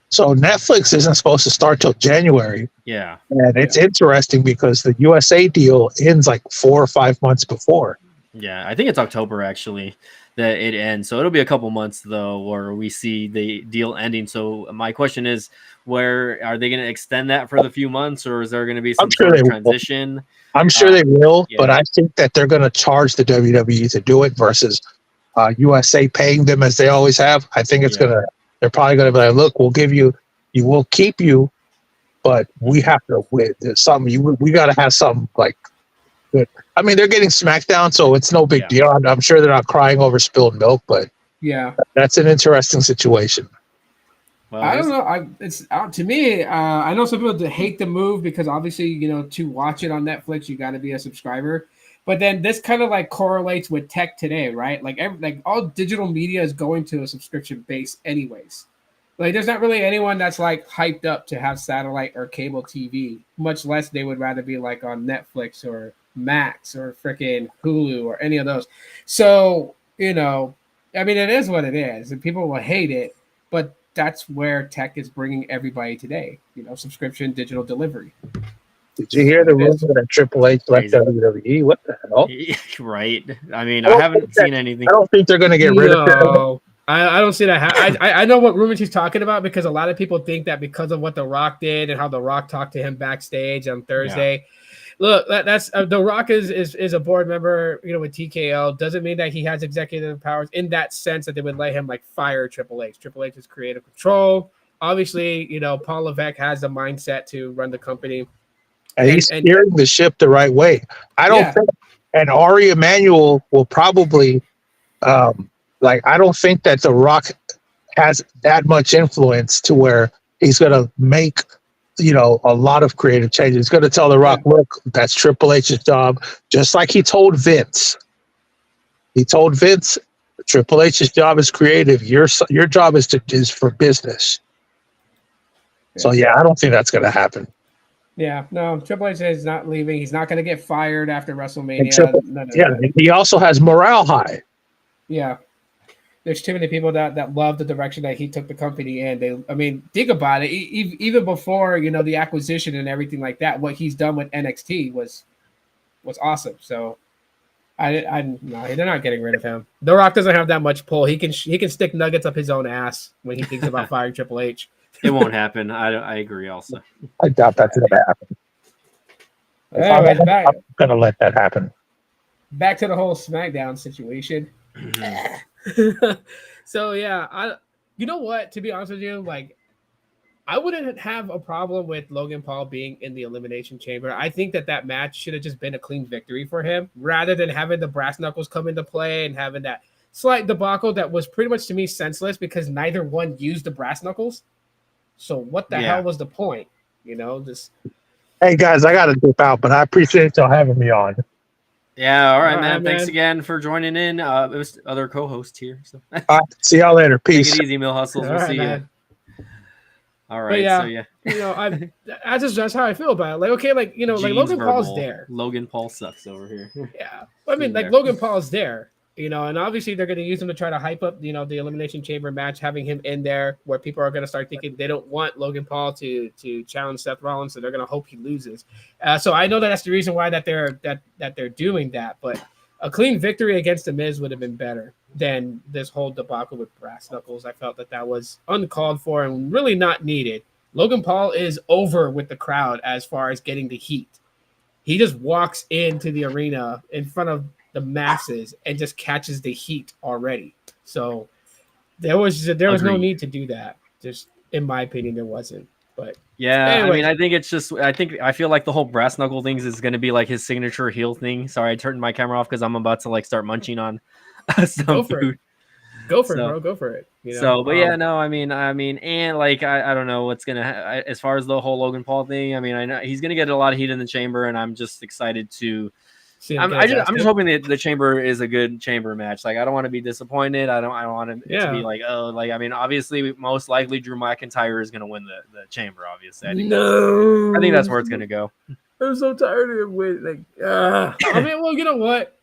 Speaker 3: So Netflix isn't supposed to start till January,
Speaker 1: Yeah.
Speaker 3: and it's interesting because the USA deal ends like 4 or 5 months before.
Speaker 1: Yeah, I think it's October actually that it ends. So it'll be a couple months though where we see the deal ending. So my question is, where are they going to extend that for the few months, or is there going to be some
Speaker 3: sure
Speaker 1: sort of
Speaker 3: they will.
Speaker 1: transition?
Speaker 3: I'm sure they will,
Speaker 1: yeah.
Speaker 3: but I think that they're going to charge the WWE to do it versus USA paying them as they always have. I think it's they're probably going to be like, look, we'll keep you, but we have to with something. We got to have something like good. I mean, they're getting SmackDown, so it's no big deal. I'm sure they're not crying over spilled milk, but
Speaker 2: yeah,
Speaker 3: that's an interesting situation.
Speaker 2: Well, I don't know. It's to me. I know some people that hate the move because obviously, to watch it on Netflix, you got to be a subscriber. But then this kind of like correlates with tech today, right? Like all digital media is going to a subscription base, anyways. Like, there's not really anyone that's like hyped up to have satellite or cable TV. Much less they would rather be like on Netflix or Max or freaking Hulu or any of those. So I mean, it is what it is, and people will hate it, but that's where tech is bringing everybody today. Subscription, digital delivery.
Speaker 3: Did you hear the rumor that Triple H left WWE? What the hell?
Speaker 1: Right. I mean, I haven't seen anything.
Speaker 3: I don't think they're going to get rid of him.
Speaker 2: I don't see that. I know what rumors he's talking about because a lot of people think that because of what The Rock did and how The Rock talked to him backstage on Thursday. Yeah. Look, that's The Rock is a board member, with TKO. Doesn't mean that he has executive powers in that sense that they would let him like fire Triple H. Triple H is creative control. Obviously, Paul Levesque has the mindset to run the company.
Speaker 3: And he's steering the ship the right way. I don't think, and Ari Emanuel will probably, I don't think that The Rock has that much influence to where he's going to make, a lot of creative changes. He's going to tell The Rock, look, that's Triple H's job, just like he told Vince. He told Vince, Triple H's job is creative. Your job is for business. So I don't think that's going to happen.
Speaker 2: Yeah, no, Triple H is not leaving. He's not going to get fired after WrestleMania.
Speaker 3: He also has morale high.
Speaker 2: Yeah. There's too many people that love the direction that he took the company in. Think about it. Even before, the acquisition and everything like that, what he's done with NXT was awesome. So no, they're not getting rid of him. The Rock doesn't have that much pull. He can stick nuggets up his own ass when he thinks about firing Triple H.
Speaker 1: It won't happen. I agree also.
Speaker 3: I doubt that's going to happen.
Speaker 2: Anyways,
Speaker 3: I'm going to let that happen.
Speaker 2: Back to the whole SmackDown situation. So, you know what? To be honest with you, I wouldn't have a problem with Logan Paul being in the Elimination Chamber. I think that match should have just been a clean victory for him rather than having the brass knuckles come into play and having that slight debacle that was pretty much to me senseless because neither one used the brass knuckles. So what the hell was the point?
Speaker 3: Hey guys, I gotta dip out, but I appreciate y'all having me on.
Speaker 1: Yeah, all right, man. Thanks again for joining in. It was other co-hosts here. So
Speaker 3: all right, see y'all later. Peace.
Speaker 1: Take it easy, Mill Hustles. We'll see you. All right.
Speaker 2: That's how I feel about it. Logan Paul's there.
Speaker 1: Logan Paul sucks over here.
Speaker 2: Yeah, Logan Paul's there. And obviously they're going to use him to try to hype up, the Elimination Chamber match, having him in there where people are going to start thinking they don't want Logan Paul to challenge Seth Rollins, so they're going to hope he loses. So I know that's the reason why that they're doing that, but a clean victory against The Miz would have been better than this whole debacle with brass knuckles. I felt that was uncalled for and really not needed. Logan Paul is over with the crowd as far as getting the heat. He just walks into the arena in front of the masses and just catches the heat already. So there was no need to do that. Just in my opinion, there wasn't. But
Speaker 1: anyways. I think it's just I feel like the whole brass knuckle things is going to be like his signature heel thing. Sorry, I turned my camera off because I'm about to start munching on some food.
Speaker 2: Go for it,
Speaker 1: So
Speaker 2: bro. Go for it. You know.
Speaker 1: so, but yeah, no, and like I don't know what's gonna as far as the whole Logan Paul thing. I mean, I know he's gonna get a lot of heat in the chamber, and I'm just excited to.
Speaker 2: See him get his ass
Speaker 1: I'm just
Speaker 2: kicked.
Speaker 1: hoping that the chamber is a good chamber match. Like I don't want to be disappointed. I don't want it to be
Speaker 2: Yeah.
Speaker 1: like, oh, like I mean, obviously, most likely Drew McIntyre is gonna win the chamber. Obviously, I think that's where it's gonna go.
Speaker 2: I'm so tired of him with like. I mean, well, you know what?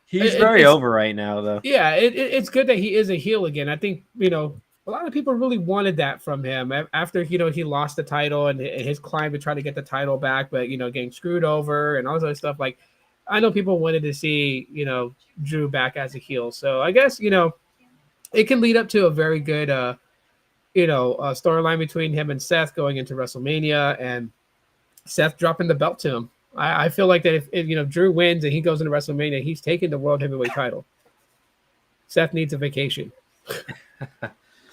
Speaker 1: He's very over right now, though.
Speaker 2: Yeah, it's good that he is a heel again. I think a lot of people really wanted that from him after he lost the title and his climb to try to get the title back, but getting screwed over and all this other stuff. Like, I know people wanted to see Drew back as a heel, so I guess it can lead up to a very good storyline between him and Seth going into WrestleMania, and Seth dropping the belt to him. I feel like that if Drew wins and he goes into WrestleMania, he's taking the World Heavyweight title. Seth needs a vacation.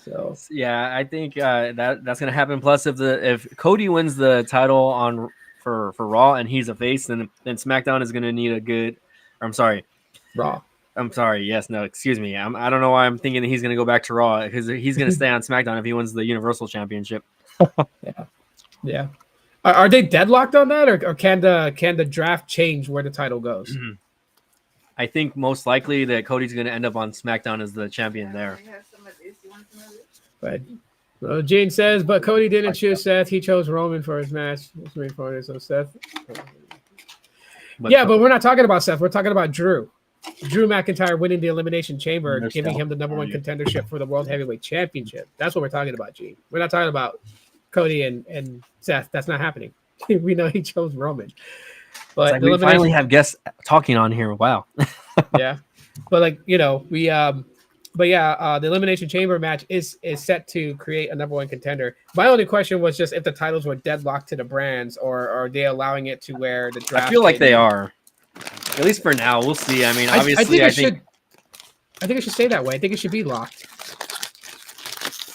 Speaker 2: So
Speaker 1: yeah, I think that's gonna happen. Plus, if Cody wins the title for Raw and he's a face, then SmackDown is gonna need a good. I'm sorry,
Speaker 2: Raw.
Speaker 1: I'm sorry. Yes, no, excuse me. I don't know why I'm thinking that he's gonna go back to Raw because he's gonna stay on SmackDown if he wins the Universal Championship.
Speaker 2: Yeah. Are they deadlocked on that, or can the draft change where the title goes?
Speaker 1: I think most likely that Cody's going to end up on SmackDown as the champion there.
Speaker 2: But Gene says, but Cody didn't choose Seth. He chose Roman for his match. So Seth. But we're not talking about Seth. We're talking about Drew. Drew McIntyre winning the Elimination Chamber, giving him the #1 contendership for the World Heavyweight Championship. That's what we're talking about, Gene. We're not talking about Cody and Seth. That's not happening. We know he chose Roman. But
Speaker 1: we finally have guests talking on here. Wow.
Speaker 2: Yeah. But the Elimination Chamber match is set to create a #1 contender. My only question was just if the titles were deadlocked to the brands, or are they allowing it to where the draft?
Speaker 1: I feel like they are. At least for now. We'll see. I mean, obviously, I think
Speaker 2: it should stay that way. I think it should be locked.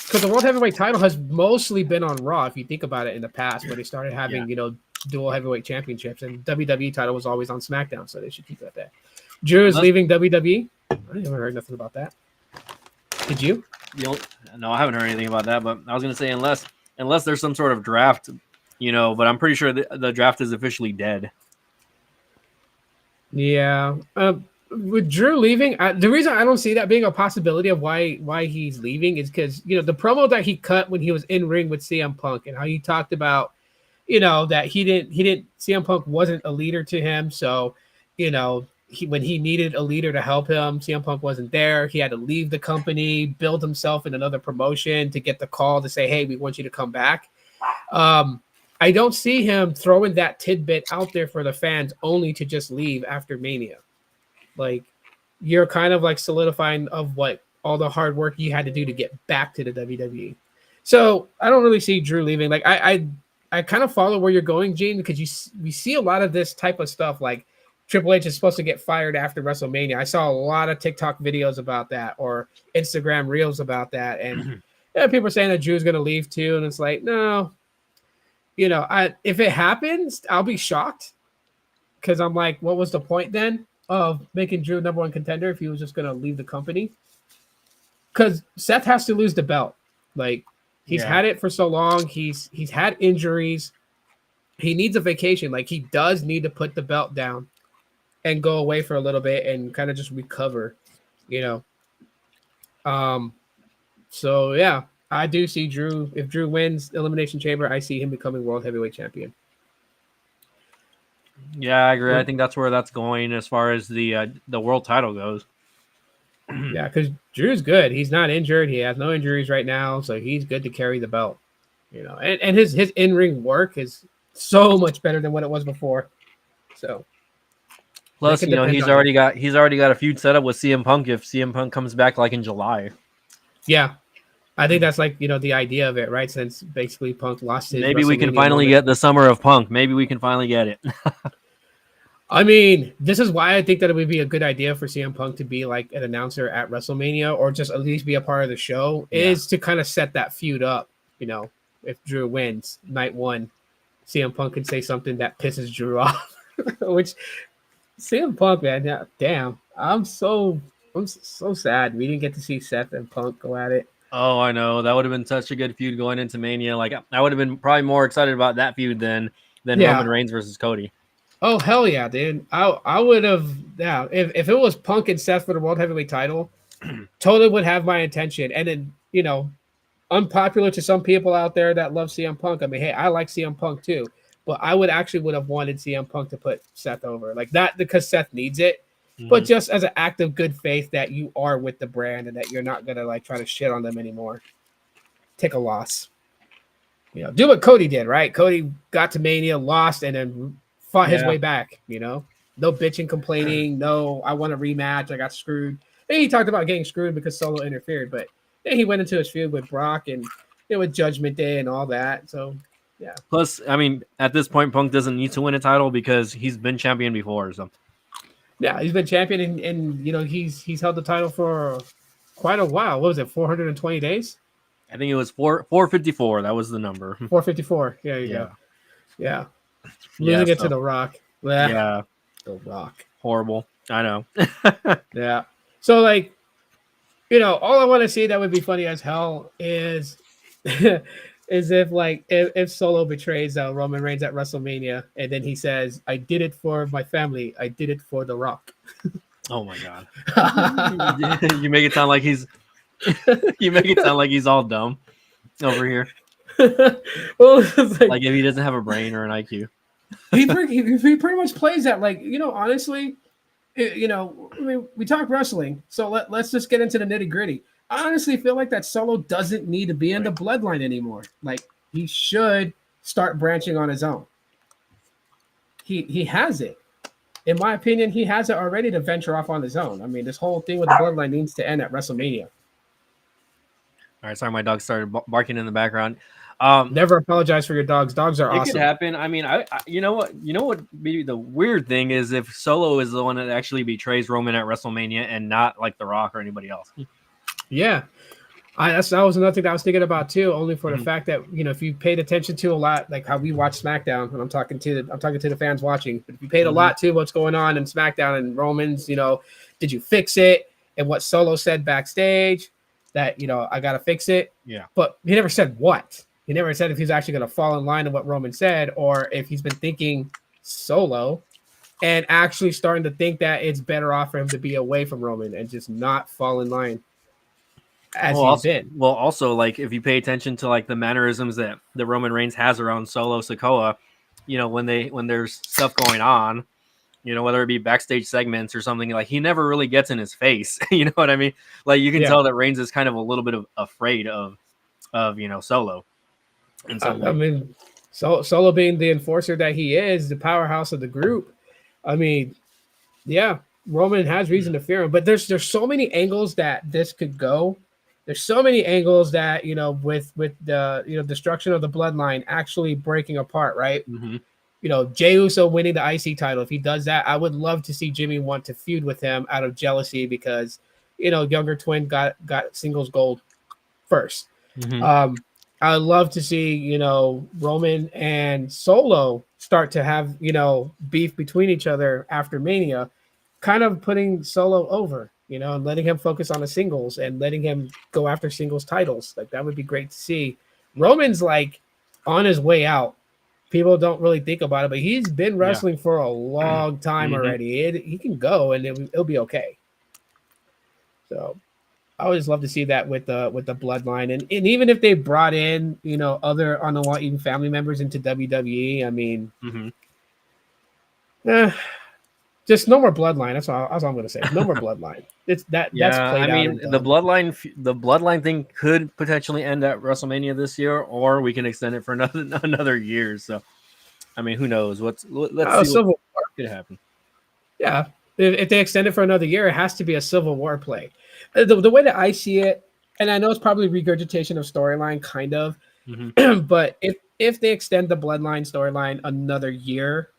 Speaker 2: Because the World Heavyweight title has mostly been on Raw, if you think about it, in the past, where they started having, dual heavyweight championships, and WWE title was always on SmackDown, so they should keep that there. Drew is leaving WWE. I haven't heard nothing about that. Did you?
Speaker 1: No, I haven't heard anything about that, but I was going to say unless there's some sort of draft, but I'm pretty sure the draft is officially dead.
Speaker 2: Yeah. With Drew leaving, the reason I don't see that being a possibility of why he's leaving is because the promo that he cut when he was in ring with CM Punk, and how he talked about that he didn't CM Punk wasn't a leader to him, so when he needed a leader to help him, CM Punk wasn't there. He had to leave the company, build himself in another promotion to get the call to say, hey, we want you to come back. I don't see him throwing that tidbit out there for the fans only to just leave after Mania. Like, you're kind of like solidifying of what all the hard work you had to do to get back to the WWE. So I don't really see Drew leaving. Like, I kind of follow where you're going, Gene, because we see a lot of this type of stuff. Like, Triple H is supposed to get fired after WrestleMania. I saw a lot of TikTok videos about that, or Instagram reels about that, and people are saying that Drew's going to leave too. And it's like, no, if it happens, I'll be shocked, because I'm like, what was the point then of making Drew #1 contender if he was just going to leave the company? Because Seth has to lose the belt. Like, he's had it for so long. He's had injuries. He needs a vacation. Like, he does need to put the belt down and go away for a little bit and kind of just recover, So yeah, I do see Drew. If Drew wins Elimination Chamber, I see him becoming World Heavyweight Champion.
Speaker 1: Yeah, I agree. I think that's where that's going as far as the world title goes.
Speaker 2: Yeah, because Drew's good. He's not injured. He has no injuries right now, so he's good to carry the belt. And his in-ring work is so much better than what it was before. So.
Speaker 1: Plus, he's already got a feud set up with CM Punk if CM Punk comes back like in July.
Speaker 2: Yeah, I think that's like the idea of it, right? Since basically Punk lost his.
Speaker 1: Maybe we can finally get the Summer of Punk. Maybe we can finally get it.
Speaker 2: I mean, this is why I think that it would be a good idea for CM Punk to be like an announcer at WrestleMania, or just at least be a part of the show, is to kind of set that feud up. If Drew wins night one, CM Punk can say something that pisses Drew off, which. CM Punk, man, damn, I'm so I'm so sad we didn't get to see Seth and Punk go at it.
Speaker 1: Oh, I know. That would have been such a good feud going into Mania. Like I would have been probably more excited about that feud than
Speaker 2: Yeah.
Speaker 1: Roman Reigns versus Cody.
Speaker 2: Oh hell yeah, dude! I would have if it was Punk and Seth for the World Heavyweight title, totally would have my attention. And then unpopular to some people out there that love CM Punk. I mean, hey, I like CM Punk too, but I would have wanted CM Punk to put Seth over like that because Seth needs it. But just as an act of good faith that you are with the brand and that you're not gonna like try to shit on them anymore. Take a loss. Do what Cody did, right? Cody got to Mania, lost, and then fought his way back. No bitching, complaining. No, I want a rematch. I got screwed. And he talked about getting screwed because Solo interfered, but then he went into his feud with Brock and with Judgment Day and all that. So yeah.
Speaker 1: Plus, I mean, at this point, Punk doesn't need to win a title because he's been champion before. So
Speaker 2: yeah, he's been champion and he's held the title for quite a while. What was it? 420 days.
Speaker 1: I think it was 454. That was the number.
Speaker 2: 454. Yeah, you go. Yeah. Losing it to The Rock.
Speaker 1: Yeah.
Speaker 2: The Rock.
Speaker 1: Horrible. I know.
Speaker 2: Yeah. So, like, all I want to see that would be funny as hell is if Solo betrays Roman Reigns at WrestleMania and then he says, I did it for my family. I did it for The Rock.
Speaker 1: Oh, my God. You make it sound like he's... You make it sound like he's all dumb over here.
Speaker 2: Well,
Speaker 1: like if he doesn't have a brain or an IQ.
Speaker 2: he pretty much plays that. Like, honestly, I mean, we talk wrestling, so let's just get into the nitty gritty. I honestly feel like that Solo doesn't need to be in the bloodline anymore. Like, he should start branching on his own. He has it. In my opinion, he has it already to venture off on his own. I mean, this whole thing with the bloodline needs to end at WrestleMania.
Speaker 1: All right, sorry, my dog started barking in the background.
Speaker 2: Never apologize for your dogs. Dogs are awesome.
Speaker 1: It could happen. I mean, I you know what? Maybe the weird thing is if Solo is the one that actually betrays Roman at WrestleMania and not like The Rock or anybody else.
Speaker 2: Yeah, that was another thing that I was thinking about too. Only for the fact that if you paid attention to a lot, like how we watch SmackDown, and I'm talking to the fans watching. But if you paid a lot to what's going on in SmackDown and Roman's, did you fix it? And what Solo said backstage. That I gotta fix it.
Speaker 1: Yeah.
Speaker 2: But he never said what. He never said if he's actually gonna fall in line with what Roman said, or if he's been thinking Solo and actually starting to think that it's better off for him to be away from Roman and just not fall in line as he's been.
Speaker 1: Well, also like if you pay attention to like the mannerisms that the Roman Reigns has around Solo Sikoa, when there's stuff going on. Whether it be backstage segments or something, like he never really gets in his face. You know what I mean? Like you can tell that Reigns is kind of a little bit afraid of Solo. And so,
Speaker 2: I mean, Solo being the enforcer that he is, the powerhouse of the group. I mean, yeah, Roman has reason to fear him, but there's so many angles that this could go. There's so many angles that with the destruction of the bloodline actually breaking apart, right? Mm-hmm. Jey Uso winning the IC title. If he does that, I would love to see Jimmy want to feud with him out of jealousy because, younger twin got singles gold first. Mm-hmm. I would love to see, Roman and Solo start to have, beef between each other after Mania, kind of putting Solo over, and letting him focus on the singles and letting him go after singles titles. Like that would be great to see. Roman's like on his way out. People don't really think about it, but he's been wrestling for a long time already. He can go, and it'll be okay. So, I always love to see that with the bloodline, and even if they brought in other on the wall, even family members into WWE. I mean, just no more bloodline. That's all I'm going to say. No more bloodline. It's that. Yeah, that's played out.
Speaker 1: The bloodline thing could potentially end at WrestleMania this year, or we can extend it for another year. So, I mean, who knows? Let's see what could happen.
Speaker 2: Yeah, if they extend it for another year, it has to be a Civil War play. The way that I see it, and I know it's probably regurgitation of storyline, kind of, but if they extend the bloodline storyline another year,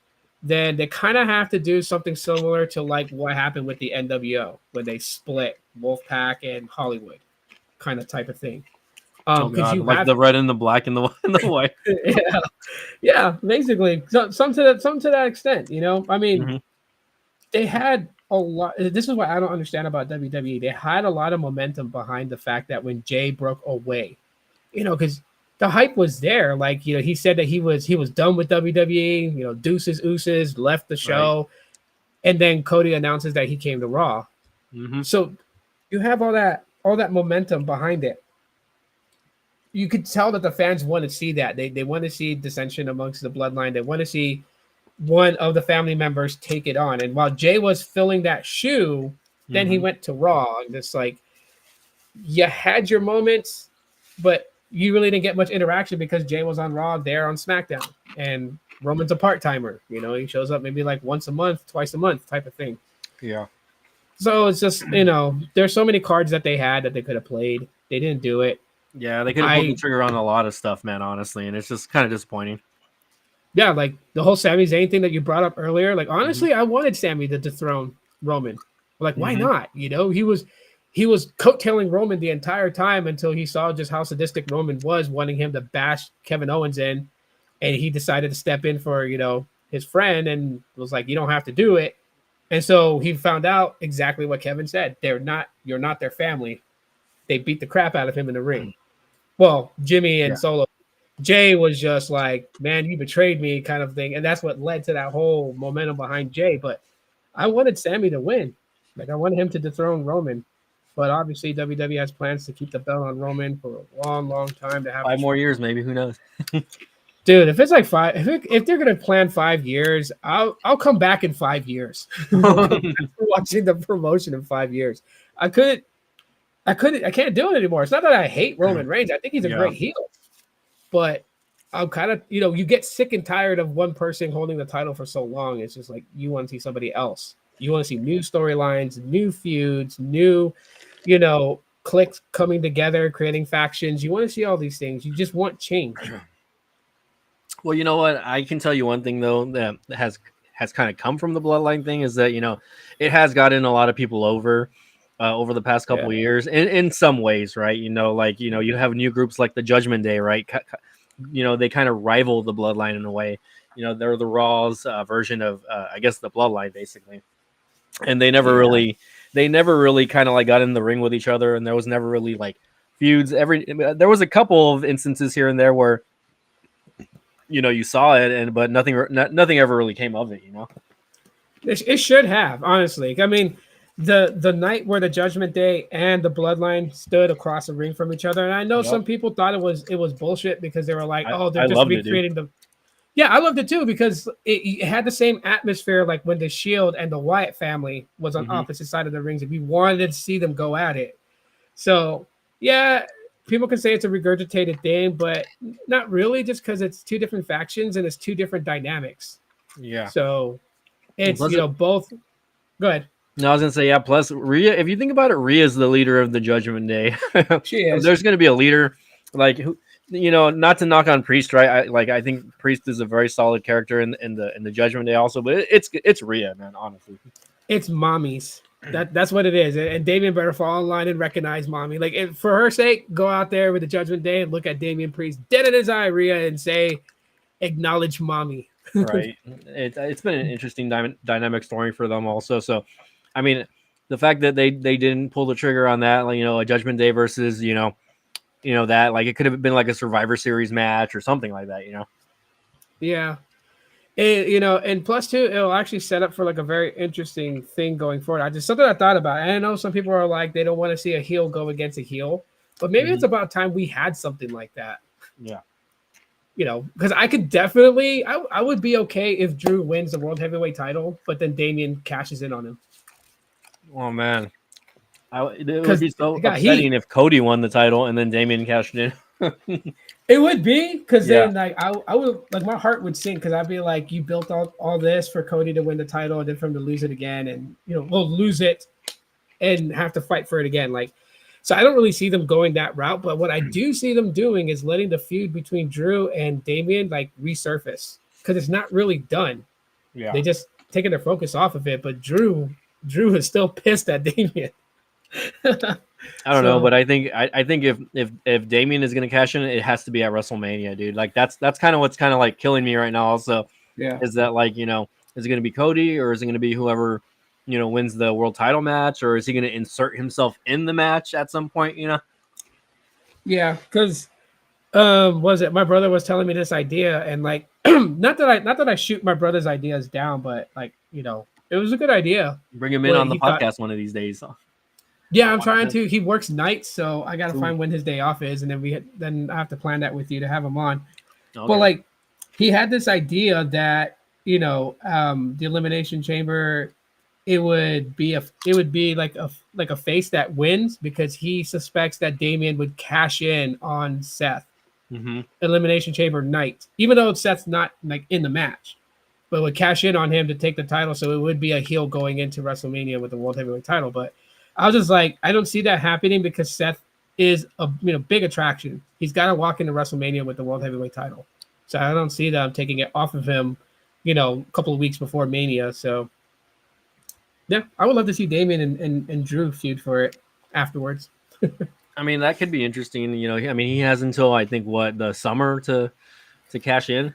Speaker 2: then they kind of have to do something similar to like what happened with the NWO when they split Wolfpack and Hollywood, kind of type of thing.
Speaker 1: Like the red and the black and the white.
Speaker 2: yeah, basically, some to that extent. I mean, they had a lot. This is what I don't understand about WWE. They had a lot of momentum behind the fact that when Jay broke away, because the hype was there. Like, he said that he was done with WWE. Deuces, ooses, left the show, and then Cody announces that he came to Raw.
Speaker 1: Mm-hmm.
Speaker 2: So you have all that momentum behind it. You could tell that the fans want to see that. They want to see dissension amongst the bloodline. They want to see one of the family members take it on. And while Jay was filling that shoe, then he went to Raw. And it's like, you had your moments, but you really didn't get much interaction because Jay was on Raw, there on SmackDown. And Roman's a part-timer. He shows up maybe like once a month, twice a month type of thing.
Speaker 1: Yeah.
Speaker 2: So it's just, there's so many cards that they had that they could have played. They didn't do it.
Speaker 1: Yeah, they could have pulled the trigger on a lot of stuff, man, honestly. And it's just kind of disappointing.
Speaker 2: Yeah, like the whole Sami Zayn thing that you brought up earlier. Like, honestly, I wanted Sami to dethrone Roman. Like, why not? He was coattailing Roman the entire time until he saw just how sadistic Roman was, wanting him to bash Kevin Owens in, and he decided to step in for his friend and was like, "You don't have to do it." And so he found out exactly what Kevin said. You're not their family. They beat the crap out of him in the ring. Well, Jimmy and Solo. Jay was just like, man, you betrayed me kind of thing. And that's what led to that whole momentum behind Jay. But I wanted Sami to win. Like, I wanted him to dethrone Roman. But obviously, WWE has plans to keep the belt on Roman for a long, long time. To have
Speaker 1: 5 more years, maybe. Who knows?
Speaker 2: Dude, if it's like 5, if they're gonna plan 5 years, I'll come back in 5 years. Watching the promotion in 5 years, I can't do it anymore. It's not that I hate Roman Reigns. I think he's a great heel. But I'm kind of, you get sick and tired of one person holding the title for so long. It's just like you want to see somebody else. You want to see new storylines, new feuds, new, cliques coming together, creating factions. You want to see all these things. You just want change.
Speaker 1: Well, you know what? I can tell you one thing, though, that has kind of come from the bloodline thing is that, it has gotten a lot of people over the past couple of years in some ways, right? You have new groups like the Judgment Day, right? They kind of rival the bloodline in a way. They're the Raw's version of, I guess, the bloodline, basically. And they never really kind of like got in the ring with each other. And there was never really like feuds. There was a couple of instances here and there where, you saw it, but nothing ever really came of it.
Speaker 2: It should have, honestly. I mean, the night where the Judgment Day and the Bloodline stood across the ring from each other, and I know some people thought it was bullshit because they were like, they're just recreating the. Yeah, I loved it too because it had the same atmosphere like when the Shield and the Wyatt family was on opposite side of the rings, and we wanted to see them go at it. So yeah, people can say it's a regurgitated thing, but not really, just because it's two different factions and it's two different dynamics.
Speaker 1: Yeah.
Speaker 2: So it's both. Go ahead.
Speaker 1: No, I was gonna say, yeah. Plus, Rhea. If you think about it, Rhea's the leader of the Judgment Day.
Speaker 2: She is.
Speaker 1: There's gonna be a leader, like who, not to knock on Priest, right? I think Priest is a very solid character in the Judgment Day, also. But it's Rhea, man. Honestly,
Speaker 2: it's mommies. That's what it is. And Damian better fall in line and recognize mommy. Like, for her sake, go out there with the Judgment Day and look at Damian Priest dead in his eye, Rhea, and say, acknowledge mommy.
Speaker 1: Right. It's been an interesting dynamic story for them also. So, I mean, the fact that they didn't pull the trigger on that, like, a Judgment Day versus, that, like, it could have been like a Survivor Series match or something like that,
Speaker 2: Yeah. And plus too, it'll actually set up for like a very interesting thing going forward. Something I thought about. And I know some people are like, they don't want to see a heel go against a heel, but maybe it's about time we had something like that.
Speaker 1: Yeah.
Speaker 2: Because I could definitely, I would be okay if Drew wins the World Heavyweight title, but then Damian cashes in on him.
Speaker 1: Oh man, it would be so upsetting if Cody won the title and then Damian cashed in.
Speaker 2: It would be, because then like I would, like, my heart would sink, because I'd be like, you built all this for Cody to win the title and then for him to lose it again, and we'll lose it and have to fight for it again. Like, so I don't really see them going that route, but what I do see them doing is letting the feud between Drew and Damian like resurface, because it's not really done. Yeah, they just taking their focus off of it, but Drew is still pissed at Damian.
Speaker 1: I don't know, but I think if Damian is going to cash in, it has to be at WrestleMania, dude. Like, that's kind of what's kind of like killing me right now. Also, is that, like, is it going to be Cody or is it going to be whoever wins the world title match, or is he going to insert himself in the match at some point?
Speaker 2: Yeah, because was it my brother was telling me this idea, and like not that I shoot my brother's ideas down, but like it was a good idea.
Speaker 1: Bring him in
Speaker 2: What
Speaker 1: on the
Speaker 2: he thought.
Speaker 1: podcast one of these days.
Speaker 2: Yeah, I'm trying to. He works nights, so I gotta
Speaker 1: Ooh.
Speaker 2: find when his day off is, and then I have to plan that with you to have him on.
Speaker 1: Okay.
Speaker 2: But like, he had this idea that the Elimination Chamber, it would be like a face that wins because he suspects that Damien would cash in on Seth.
Speaker 1: Mm-hmm.
Speaker 2: Elimination Chamber night, even though Seth's not like in the match, but would cash in on him to take the title, so it would be a heel going into WrestleMania with the World Heavyweight title. But I was just like, I don't see that happening because Seth is a big attraction. He's got to walk into WrestleMania with the World Heavyweight title, so I don't see them taking it off of him, a couple of weeks before Mania. So yeah, I would love to see Damien and Drew feud for it afterwards.
Speaker 1: I mean, that could be interesting. He has until I think the summer to cash in.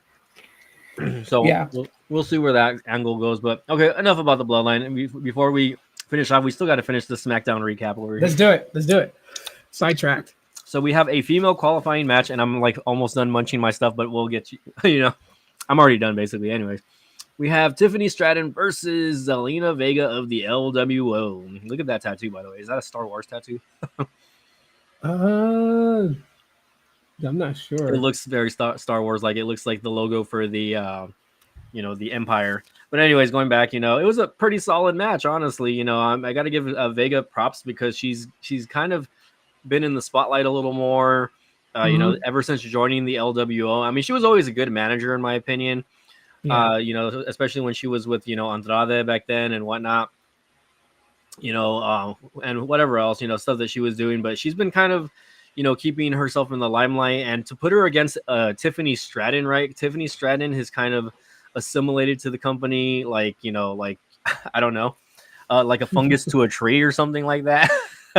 Speaker 1: So
Speaker 2: yeah,
Speaker 1: we'll see where that angle goes. But okay, enough about the bloodline. Before we finish off, we still got to finish the SmackDown recap over here.
Speaker 2: Let's do it. Sidetracked.
Speaker 1: So we have a female qualifying match, and I'm like almost done munching my stuff, but we'll get you. I'm already done basically. Anyways, we have Tiffany Stratton versus Zelina Vega of the LWO. Look at that tattoo, by the way. Is that a Star Wars tattoo?
Speaker 2: I'm not sure.
Speaker 1: It looks very Star Wars like. It looks like the logo for the the Empire. But anyways, going back, it was a pretty solid match, honestly. I got to give Vega props because she's kind of been in the spotlight a little more, ever since joining the LWO. I mean, she was always a good manager in my opinion. Yeah. Especially when she was with Andrade back then and whatnot. And whatever else, stuff that she was doing, but she's been kind of keeping herself in the limelight, and to put her against Tiffany Stratton, right? Tiffany Stratton has kind of assimilated to the company, like I don't know, like a fungus to a tree or something like that.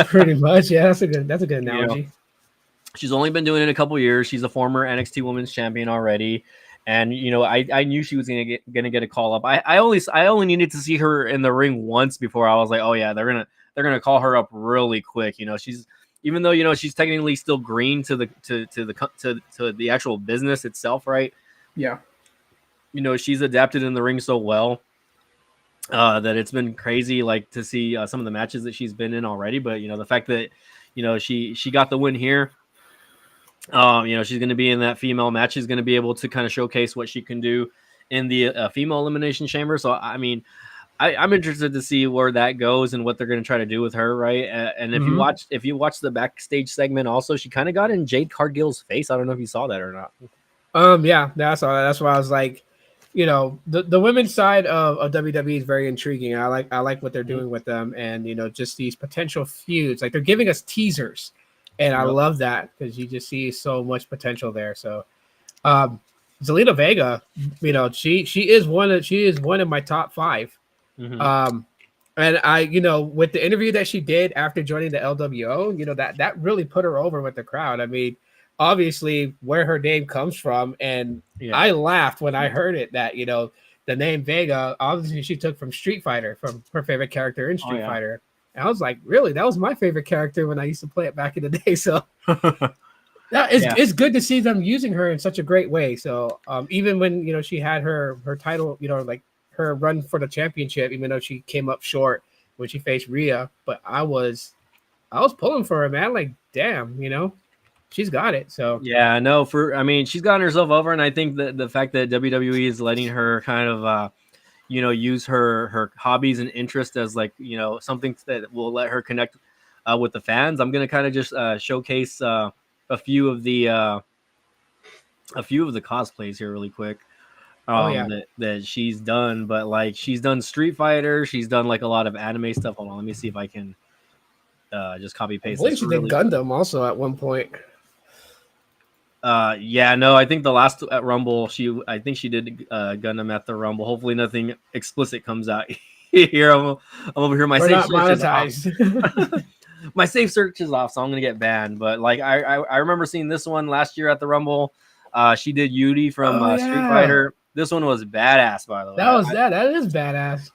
Speaker 2: Pretty much, yeah. That's a good analogy.
Speaker 1: She's only been doing it a couple years. She's a former NXT Women's Champion already, and I knew she was gonna get a call up. I only needed to see her in the ring once before I was like, oh yeah, they're gonna call her up really quick. She's, even though she's technically still green to the actual business itself, right?
Speaker 2: Yeah.
Speaker 1: She's adapted in the ring so well that it's been crazy, like to see some of the matches that she's been in already. But the fact that she got the win here, she's going to be in that female match. She's going to be able to kind of showcase what she can do in the female elimination chamber. So I mean, I'm interested to see where that goes and what they're going to try to do with her, right? And if you watch the backstage segment, also she kind of got in Jade Cargill's face. I don't know if you saw that or not.
Speaker 2: Yeah, that's all. That's why I was like, the women's side of WWE is very intriguing. I like what they're doing with them, and just these potential feuds. Like, they're giving us teasers, and I love that because you just see so much potential there. So, Zelina Vega, she is one of my top 5. Mm-hmm. And I, with the interview that she did after joining the LWO, that really put her over with the crowd. I mean, obviously where her name comes from, and I laughed when I heard it that the name Vega obviously she took from Street Fighter, from her favorite character in Street Fighter. And I was like, really, that was my favorite character when I used to play it back in the day. So it's good to see them using her in such a great way. So even when she had her title, like her run for the championship, even though she came up short when she faced Rhea, but I was pulling for her, man. Like, damn, she's got it. So
Speaker 1: yeah, no, she's gotten herself over, and I think that the fact that WWE is letting her kind of use her hobbies and interests as like something that will let her connect with the fans. I'm gonna kind of just showcase a few of the cosplays here really quick. That she's done, but like she's done Street Fighter, she's done like a lot of anime stuff. Hold on, let me see if I can just copy paste.
Speaker 2: I believe she did Gundam also at one point.
Speaker 1: I think the last at Rumble, I think she did Gundam at the Rumble. Hopefully nothing explicit comes out here. I'm over here. My safe search is off. My safe search is off, so I'm gonna get banned. But like I remember seeing this one last year at the Rumble. She did Yuri from Street Fighter. This one was badass, by the way.
Speaker 2: That is badass.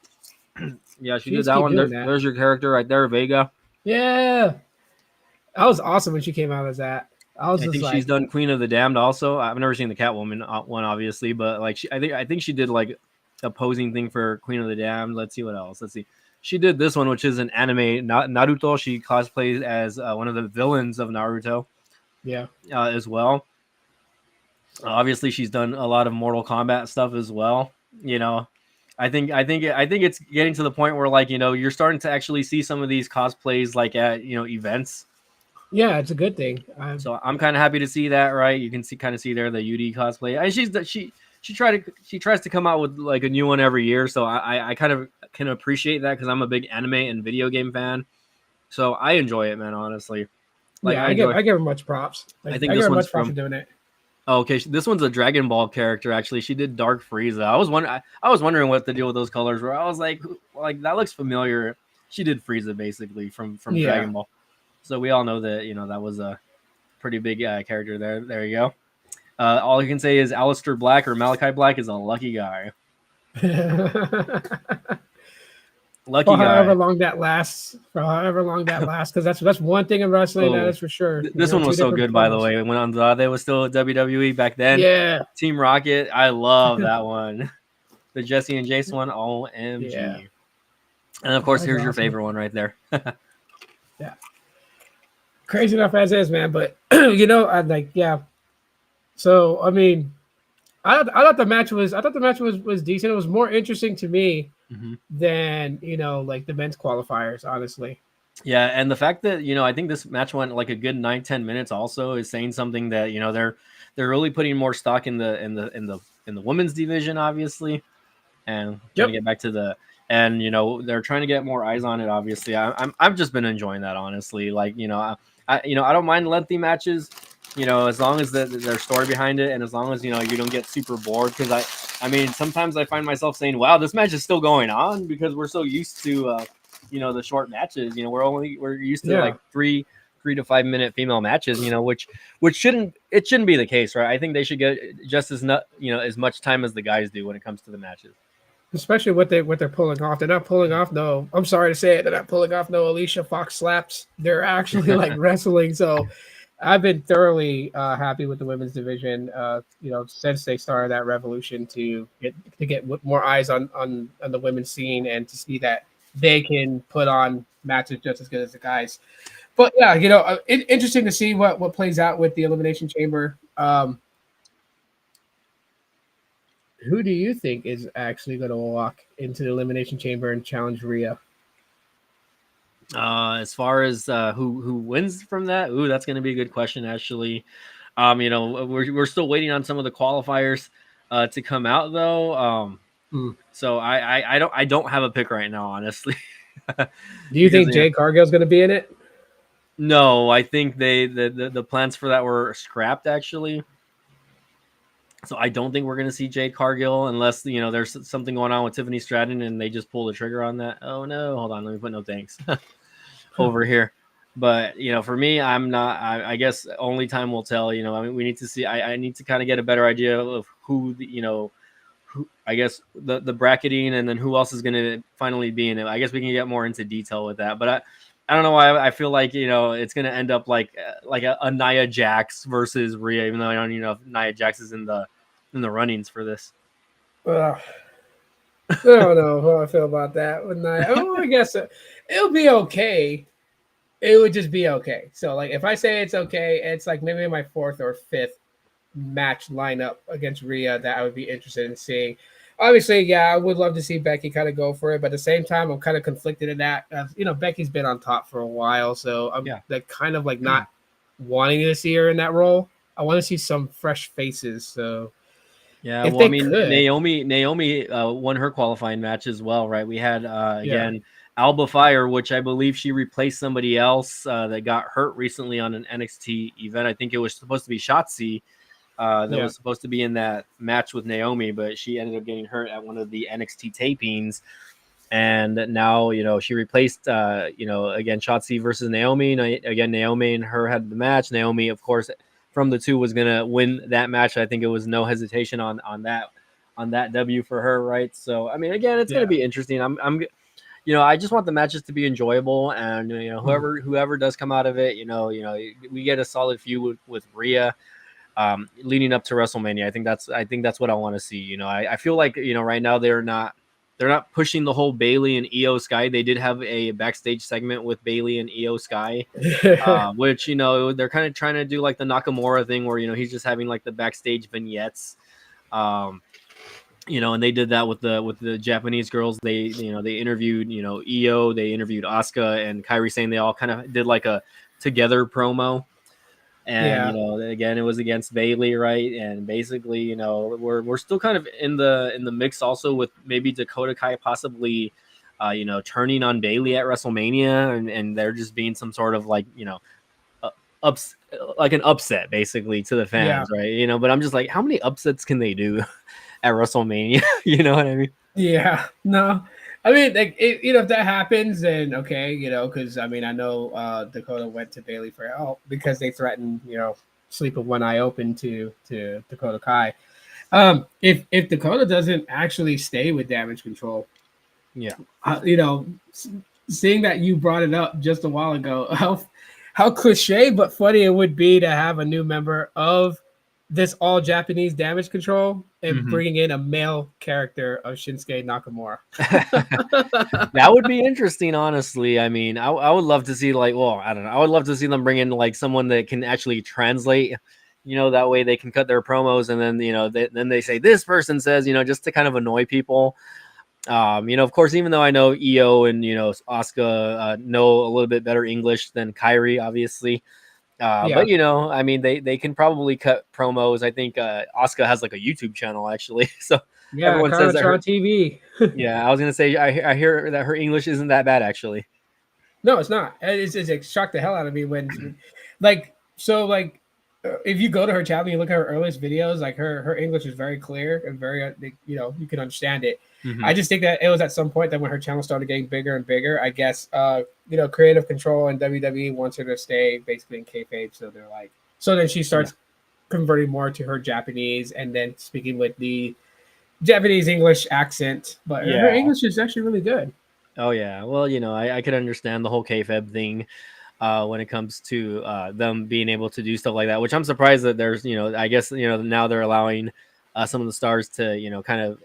Speaker 1: Yeah, she
Speaker 2: She
Speaker 1: did
Speaker 2: needs to
Speaker 1: that
Speaker 2: keep
Speaker 1: one.
Speaker 2: doing that.
Speaker 1: There's your character right there, Vega.
Speaker 2: Yeah, that was awesome when she came out as that. I was
Speaker 1: I
Speaker 2: just
Speaker 1: think she's
Speaker 2: like,
Speaker 1: done Queen of the Damned also. I've never seen the Catwoman one, obviously, but like I think she did like a posing thing for Queen of the Damned. Let's see what else. Let's see. She did this one, which is an anime, Naruto. She cosplays as one of the villains of Naruto
Speaker 2: yeah,
Speaker 1: as well. Obviously, she's done a lot of Mortal Kombat stuff as well. You know, I think it's getting to the point where like you're starting to actually see some of these cosplays like at events.
Speaker 2: yeah, it's a good thing.
Speaker 1: So I'm kind of happy to see that. Right, you can kind of see there the UD cosplay, and she tries to come out with like a new one every year. So I kind of can appreciate that because I'm a big anime and video game fan. So I enjoy it, man. Honestly, like
Speaker 2: Yeah, I give her much props.
Speaker 1: I
Speaker 2: Like
Speaker 1: think
Speaker 2: I give
Speaker 1: this
Speaker 2: her
Speaker 1: one's
Speaker 2: much props for
Speaker 1: from.
Speaker 2: doing it.
Speaker 1: Oh, okay, this one's a Dragon Ball character. Actually, she did Dark Frieza. I was wondering what the deal with those colors were. I was like that looks familiar. She did Frieza basically from
Speaker 2: Yeah,
Speaker 1: Dragon Ball. So we all know that that was a pretty big character there. There you go. All I can say is Aleister Black or Malachi Black is a lucky guy. Lucky
Speaker 2: for however
Speaker 1: guy.
Speaker 2: long that lasts, because that's one thing in wrestling that
Speaker 1: Oh,
Speaker 2: is for sure.
Speaker 1: this one
Speaker 2: Two
Speaker 1: was so
Speaker 2: different
Speaker 1: good, by the
Speaker 2: promos.
Speaker 1: way. When Andrade was still at WWE back then,
Speaker 2: Yeah,
Speaker 1: Team Rocket, I love that one. The Jesse and Jace one, OMG.
Speaker 2: yeah,
Speaker 1: And of
Speaker 2: that
Speaker 1: course,
Speaker 2: was
Speaker 1: here's your
Speaker 2: awesome.
Speaker 1: favorite one right there.
Speaker 2: Yeah, crazy enough as is, man. But I'm like, yeah. So I mean, I thought the match was decent. It was more interesting to me
Speaker 1: Mhm.
Speaker 2: than like the men's qualifiers, honestly.
Speaker 1: Yeah, and the fact that I think this match went like a good 9-10 minutes also is saying something that they're really putting more stock in the women's division, obviously, and trying to
Speaker 2: Yep.
Speaker 1: get back to and they're trying to get more eyes on it. Obviously, I've just been enjoying that, honestly. Like I don't mind lengthy matches, as long as there's story behind it, and as long as you don't get super bored. Because I mean, sometimes I find myself saying, "Wow, this match is still going on," because we're so used to the short matches. We're used to like
Speaker 2: Yeah.
Speaker 1: 3 to 5 minute female matches. Which shouldn't be the case, right? I think they should get just as as much time as the guys do when it comes to the matches.
Speaker 2: Especially what they're pulling off. They're not pulling off no. I'm sorry to say it. They're not pulling off no Alicia Fox slaps. They're actually like wrestling. So I've been thoroughly happy with the women's division. Since they started that revolution to get more eyes on the women's scene and to see that they can put on matches just as good as the guys. But yeah, interesting to see what plays out with the Elimination Chamber. Who do you think is actually going to walk into the Elimination Chamber and challenge Rhea?
Speaker 1: As far as who wins from that, that's going to be a good question. Actually, we're still waiting on some of the qualifiers to come out though. So I don't have a pick right now, honestly.
Speaker 2: Do you think Jade Cargill's going to be in it?
Speaker 1: No, I think the plans for that were scrapped actually. So I don't think we're going to see Jade Cargill unless there's something going on with Tiffany Stratton and they just pull the trigger on that. Oh no, hold on, let me put no thanks over here. But for me, I'm not. I guess only time will tell. I mean, we need to see. I need to kind of get a better idea of who who I guess the bracketing and then who else is going to finally be in it. I guess we can get more into detail with that. But I don't know why I feel like it's going to end up like a Nia Jax versus Rhea, even though I don't even know if Nia Jax is in the runnings for this.
Speaker 2: I don't know how I feel about that. I guess it'll be okay. It would just be okay. So like if I say it's okay, it's like maybe my fourth or fifth match lineup against Rhea that I would be interested in seeing. Obviously, yeah, I would love to see Becky kind of go for it, but at the same time, I'm kind of conflicted in that. Becky's been on top for a while, so I'm like kind of like not wanting to see her in that role. I want to see some fresh faces. So
Speaker 1: yeah, well, I mean, Naomi won her qualifying match as well, right? We had again Alba Fire, which I believe she replaced somebody else that got hurt recently on an NXT event. I think it was supposed to be Shotzi. That was supposed to be in that match with Naomi, but she ended up getting hurt at one of the NXT tapings. And now, she replaced, again, Shotzi versus Naomi. Again, Naomi and her had the match. Naomi, of course, from the two was going to win that match. I think it was no hesitation on that W for her, right? So, I mean, again, it's going to be interesting. I just want the matches to be enjoyable, and whoever does come out of it, we get a solid feud with Rhea, leading up to WrestleMania. I think that's what I want to see. I feel like right now they're not pushing the whole Bailey and Io Sky. They did have a backstage segment with Bailey and Io Sky, which they're kind of trying to do like the Nakamura thing, where he's just having like the backstage vignettes. And they did that with the Japanese girls. They interviewed Io, they interviewed Asuka and Kairi Sane. They all kind of did like a together promo. And again, it was against Bailey, right? And basically, we're still kind of in the mix also with maybe Dakota Kai possibly turning on Bailey at WrestleMania, and there just being some sort of like ups like an upset basically to the fans, right? But I'm just like, how many upsets can they do at WrestleMania? You know what I mean?
Speaker 2: Yeah, no. I mean, like, if that happens, then okay, because I mean, I know Dakota went to Bailey for help because they threatened, sleep with one eye open to Dakota Kai. If Dakota doesn't actually stay with Damage Control, seeing that you brought it up just a while ago, how cliche but funny it would be to have a new member of this all Japanese Damage Control and bringing in a male character of Shinsuke Nakamura.
Speaker 1: That would be interesting, honestly. I mean, I would love to see I don't know. I would love to see them bring in like someone that can actually translate. That way they can cut their promos, and then then they say this person says, just to kind of annoy people. Of course, even though I know Io and Asuka know a little bit better English than Kairi, obviously. But I mean, they can probably cut promos. I think Asuka has like a YouTube channel actually, so everyone says that
Speaker 2: on TV.
Speaker 1: Yeah, I was gonna say I hear that her English isn't that bad actually.
Speaker 2: No, it's not. It shocked the hell out of me when, if you go to her channel and you look at her earliest videos, like her English is very clear and very you can understand it. I just think that it was at some point that when her channel started getting bigger and bigger, I guess creative control and WWE wants her to stay basically in kayfabe, so then she starts converting more to her Japanese and then speaking with the Japanese English accent, but her English is actually really good.
Speaker 1: Oh yeah, well I could understand the whole kayfabe thing when it comes to them being able to do stuff like that, which I'm surprised that there's I guess now they're allowing some of the stars to kind of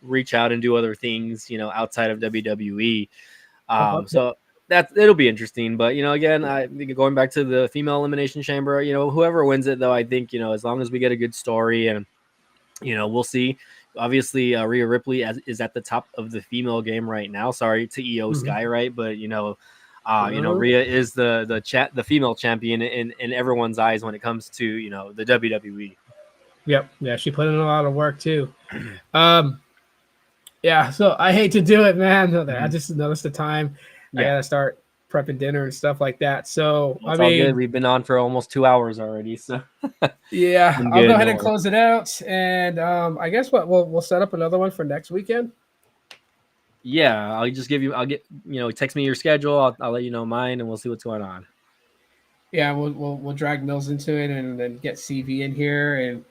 Speaker 1: reach out and do other things outside of WWE. So that it'll be interesting, but again, going back to the female elimination chamber, whoever wins it though, I think as long as we get a good story and we'll see. Obviously, Rhea Ripley is at the top of the female game right now. Sorry to Io Sky, right? But Rhea is the female champion in everyone's eyes when it comes to the WWE.
Speaker 2: Yep, yeah, she put in a lot of work too. Yeah, so I hate to do it, man. I just noticed the time. I gotta start prepping dinner and stuff like that. So
Speaker 1: it's all good. We've been on for almost 2 hours already. So
Speaker 2: yeah, I'll go ahead and close it out. And I guess we'll set up another one for next weekend.
Speaker 1: Yeah, I'll get text me your schedule. I'll let you know mine, and we'll see what's going on.
Speaker 2: Yeah, we'll drag Mills into it and then get CV in here. And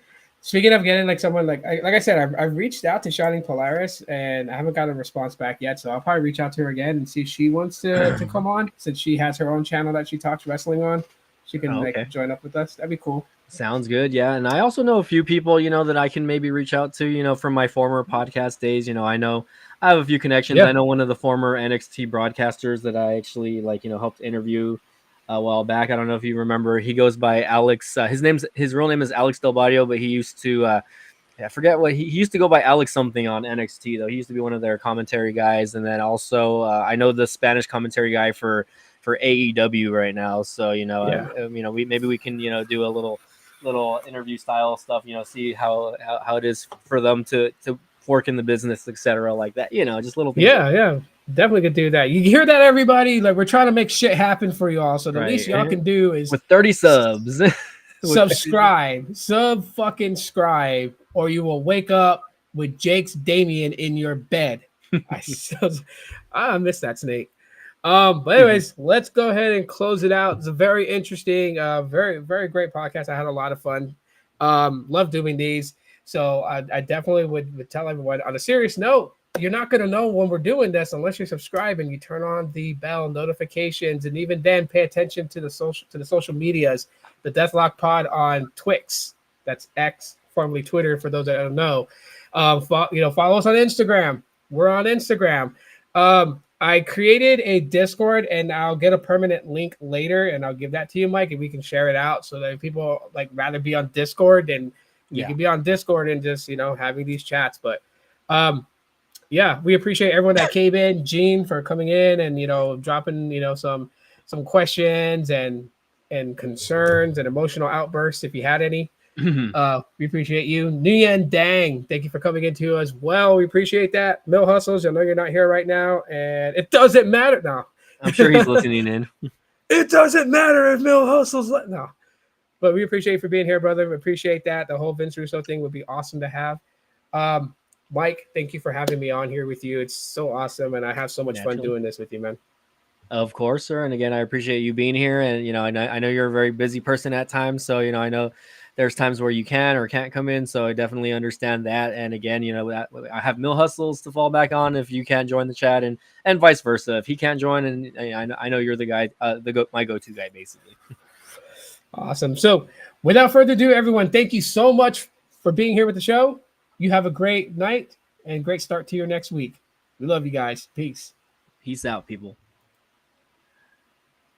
Speaker 2: speaking of getting like someone like I said, I've reached out to Shining Polaris and I haven't got a response back yet. So I'll probably reach out to her again and see if she wants to come on, since she has her own channel that she talks wrestling on. She can join up with us. That'd be cool.
Speaker 1: Sounds good. Yeah. And I also know a few people, that I can maybe reach out to, from my former podcast days. I know I have a few connections. Yeah. I know one of the former NXT broadcasters that I actually helped interview a while back. I don't know if you remember. He goes by Alex. His real name is Alex Del Barrio, but he used to I forget what he used to go by Alex something on NXT though. He used to be one of their commentary guys, and then also I know the Spanish commentary guy for AEW right now. So we can do a little interview style stuff. See how it is for them to work in the business, etc. Like that. Just little things.
Speaker 2: Yeah. Definitely could do that. You hear that, everybody? Like, we're trying to make shit happen for y'all. So the least y'all can do is
Speaker 1: with 30 subs,
Speaker 2: subscribe, fucking scribe, or you will wake up with Jake's Damien in your bed. I miss that snake. But anyways, let's go ahead and close it out. It's a very interesting, very, very great podcast. I had a lot of fun. Love doing these. So I definitely would tell everyone, on a serious note, you're not going to know when we're doing this unless you subscribe and you turn on the bell notifications, and even then pay attention to the social medias. The Deathlock Pod on Twix, that's X, formerly Twitter for those that don't know. Follow us on Instagram. We're on Instagram. I created a Discord, and I'll get a permanent link later, and I'll give that to you, Mike, and we can share it out so that if people like rather be on Discord, then you can be on Discord and just having these chats. But we appreciate everyone that came in. Gene for coming in and dropping some questions and concerns and emotional outbursts if you had any. We appreciate you. Nguyen Dang, thank you for coming in too as well. We appreciate that. Mill Hustles, I know you're not here right now, and it doesn't matter now.
Speaker 1: I'm sure he's listening in.
Speaker 2: It doesn't matter if Mill Hustles no. But we appreciate you for being here, brother. We appreciate that. The whole Vince Russo thing would be awesome to have. Mike, thank you for having me on here with you. It's so awesome, and I have so much fun doing this with you, man.
Speaker 1: Of course, sir. And again, I appreciate you being here. And I know you're a very busy person at times, so I know there's times where you can or can't come in. So I definitely understand that. And again, I have Mill Hustles to fall back on if you can't join the chat, and vice versa. If he can't join, and I know you're the guy, my go-to guy, basically.
Speaker 2: Awesome. So without further ado, everyone, thank you so much for being here with the show. You have a great night and great start to your next week. We love you guys. Peace.
Speaker 1: Peace out, people.